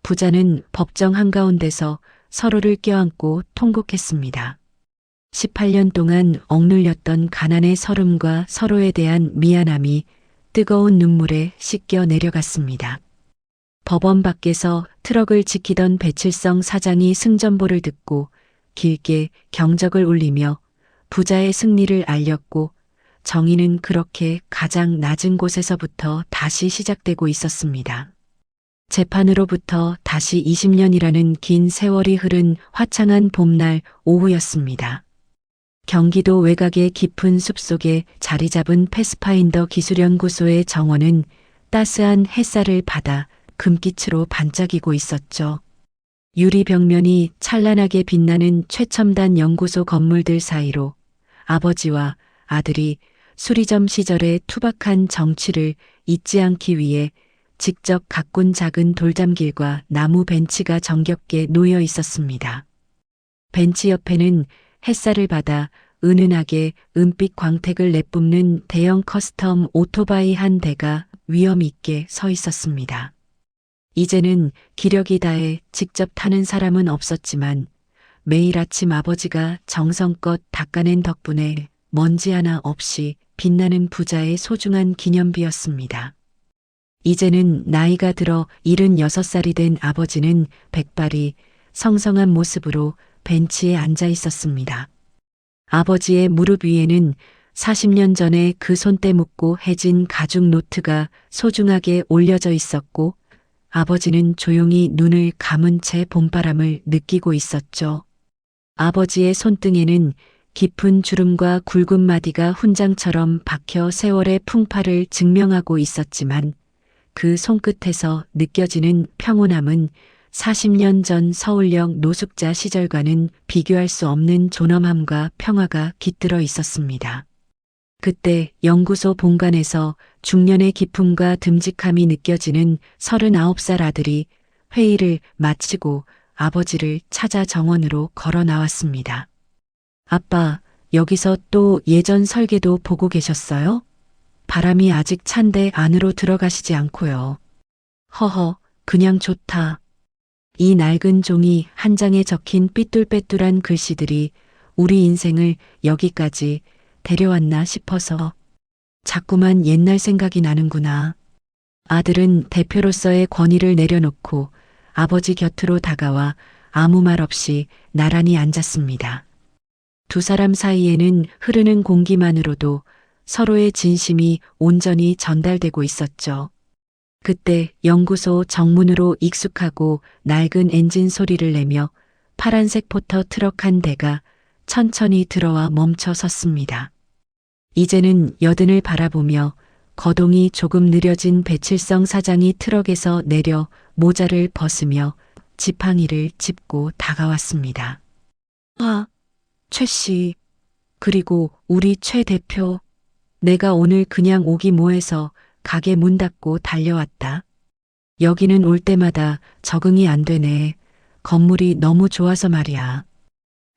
부자는 법정 한가운데서 서로를 껴안고 통곡했습니다. 18년 동안 억눌렸던 가난의 서름과 서로에 대한 미안함이 뜨거운 눈물에 씻겨 내려갔습니다. 법원 밖에서 트럭을 지키던 배칠성 사장이 승전보를 듣고 길게 경적을 울리며 부자의 승리를 알렸고 정의는 그렇게 가장 낮은 곳에서부터 다시 시작되고 있었습니다. 재판으로부터 다시 20년이라는 긴 세월이 흐른 화창한 봄날 오후였습니다. 경기도 외곽의 깊은 숲속에 자리 잡은 패스파인더 기술연구소의 정원은 따스한 햇살을 받아 금빛으로 반짝이고 있었죠. 유리 벽면이 찬란하게 빛나는 최첨단 연구소 건물들 사이로 아버지와 아들이 수리점 시절의 투박한 정취를 잊지 않기 위해 직접 가꾼 작은 돌잠길과 나무 벤치가 정겹게 놓여 있었습니다. 벤치 옆에는 햇살을 받아 은은하게 은빛 광택을 내뿜는 대형 커스텀 오토바이 한 대가 위험 있게 서 있었습니다. 이제는 기력이 다해 직접 타는 사람은 없었지만 매일 아침 아버지가 정성껏 닦아낸 덕분에 먼지 하나 없이 빛나는 부자의 소중한 기념비였습니다. 이제는 나이가 들어 76살이 된 아버지는 백발이 성성한 모습으로 벤치에 앉아 있었습니다. 아버지의 무릎 위에는 40년 전에 그 손때 묻고 해진 가죽 노트가 소중하게 올려져 있었고 아버지는 조용히 눈을 감은 채 봄바람을 느끼고 있었죠. 아버지의 손등에는 깊은 주름과 굵은 마디가 훈장처럼 박혀 세월의 풍파를 증명하고 있었지만 그 손끝에서 느껴지는 평온함은 40년 전 서울역 노숙자 시절과는 비교할 수 없는 존엄함과 평화가 깃들어 있었습니다. 그때 연구소 본관에서 중년의 기품과 듬직함이 느껴지는 39살 아들이 회의를 마치고 아버지를 찾아 정원으로 걸어 나왔습니다. 아빠, 여기서 또 예전 설계도 보고 계셨어요? 바람이 아직 찬데 안으로 들어가시지 않고요. 허허, 그냥 좋다. 이 낡은 종이 한 장에 적힌 삐뚤빼뚤한 글씨들이 우리 인생을 여기까지 데려왔나 싶어서 자꾸만 옛날 생각이 나는구나. 아들은 대표로서의 권위를 내려놓고 아버지 곁으로 다가와 아무 말 없이 나란히 앉았습니다. 두 사람 사이에는 흐르는 공기만으로도 서로의 진심이 온전히 전달되고 있었죠. 그때 연구소 정문으로 익숙하고 낡은 엔진 소리를 내며 파란색 포터 트럭 한 대가 천천히 들어와 멈춰 섰습니다. 이제는 여든을 바라보며 거동이 조금 느려진 배칠성 사장이 트럭에서 내려 모자를 벗으며 지팡이를 짚고 다가왔습니다. 최 씨, 그리고 우리 최 대표, 내가 오늘 그냥 오기 뭐해서 가게 문 닫고 달려왔다. 여기는 올 때마다 적응이 안 되네. 건물이 너무 좋아서 말이야.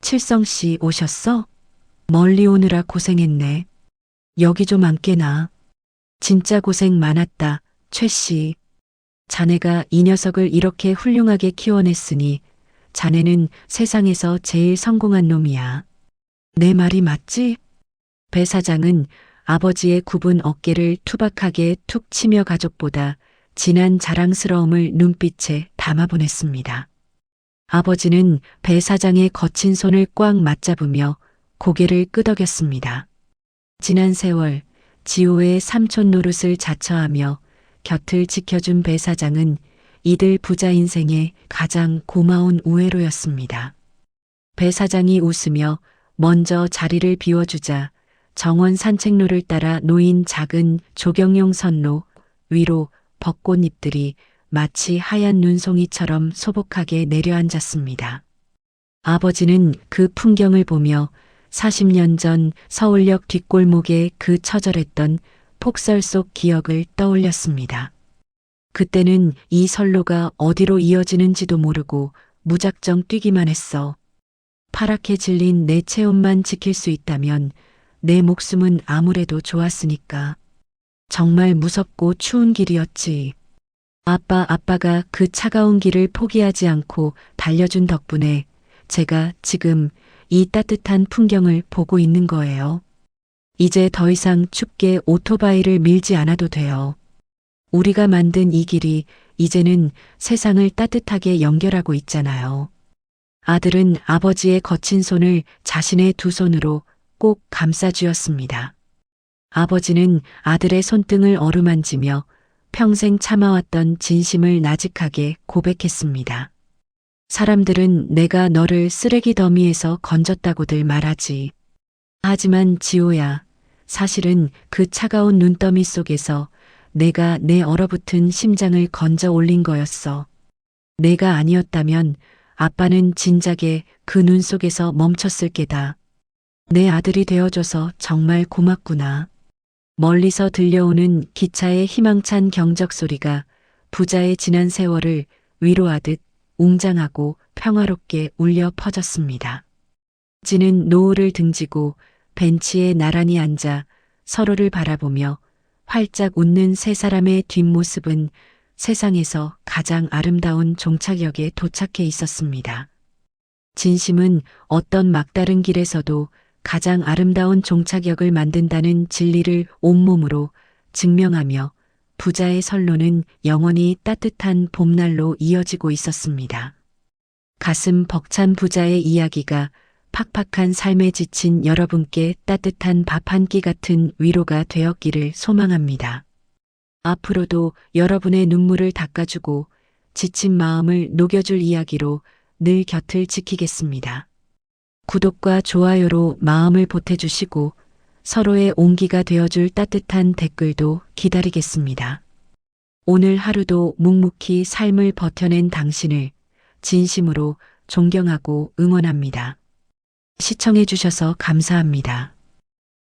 칠성 씨 오셨어? 멀리 오느라 고생했네. 여기 좀 앉게나. 진짜 고생 많았다, 최 씨. 자네가 이 녀석을 이렇게 훌륭하게 키워냈으니 자네는 세상에서 제일 성공한 놈이야. 내 말이 맞지? 배 사장은 아버지의 굽은 어깨를 투박하게 툭 치며 가족보다 진한 자랑스러움을 눈빛에 담아보냈습니다. 아버지는 배 사장의 거친 손을 꽉 맞잡으며 고개를 끄덕였습니다. 지난 세월 지호의 삼촌 노릇을 자처하며 곁을 지켜준 배 사장은 이들 부자 인생의 가장 고마운 우애로였습니다. 배 사장이 웃으며 먼저 자리를 비워주자 정원 산책로를 따라 놓인 작은 조경용 선로 위로 벚꽃잎들이 마치 하얀 눈송이처럼 소복하게 내려앉았습니다. 아버지는 그 풍경을 보며 40년 전 서울역 뒷골목의 그 처절했던 폭설 속 기억을 떠올렸습니다. 그때는 이 선로가 어디로 이어지는지도 모르고 무작정 뛰기만 했어. 파랗게 질린 내 체온만 지킬 수 있다면 내 목숨은 아무래도 좋았으니까. 정말 무섭고 추운 길이었지. 아빠가 그 차가운 길을 포기하지 않고 달려준 덕분에 제가 지금 이 따뜻한 풍경을 보고 있는 거예요. 이제 더 이상 춥게 오토바이를 밀지 않아도 돼요. 우리가 만든 이 길이 이제는 세상을 따뜻하게 연결하고 있잖아요. 아들은 아버지의 거친 손을 자신의 두 손으로 꼭 감싸쥐었습니다. 아버지는 아들의 손등을 어루만지며 평생 참아왔던 진심을 나직하게 고백했습니다. 사람들은 내가 너를 쓰레기 더미에서 건졌다고들 말하지. 하지만 지호야, 사실은 그 차가운 눈더미 속에서 내가 내 얼어붙은 심장을 건져 올린 거였어. 내가 아니었다면 아빠는 진작에 그 눈 속에서 멈췄을 게다. 내 아들이 되어줘서 정말 고맙구나. 멀리서 들려오는 기차의 희망찬 경적 소리가 부자의 지난 세월을 위로하듯 웅장하고 평화롭게 울려 퍼졌습니다. 지는 노을을 등지고 벤치에 나란히 앉아 서로를 바라보며 활짝 웃는 세 사람의 뒷모습은 세상에서 가장 아름다운 종착역에 도착해 있었습니다. 진심은 어떤 막다른 길에서도 가장 아름다운 종착역을 만든다는 진리를 온몸으로 증명하며 부자의 선로는 영원히 따뜻한 봄날로 이어지고 있었습니다. 가슴 벅찬 부자의 이야기가 팍팍한 삶에 지친 여러분께 따뜻한 밥 한 끼 같은 위로가 되었기를 소망합니다. 앞으로도 여러분의 눈물을 닦아주고 지친 마음을 녹여줄 이야기로 늘 곁을 지키겠습니다. 구독과 좋아요로 마음을 보태주시고 서로의 온기가 되어줄 따뜻한 댓글도 기다리겠습니다. 오늘 하루도 묵묵히 삶을 버텨낸 당신을 진심으로 존경하고 응원합니다. 시청해주셔서 감사합니다.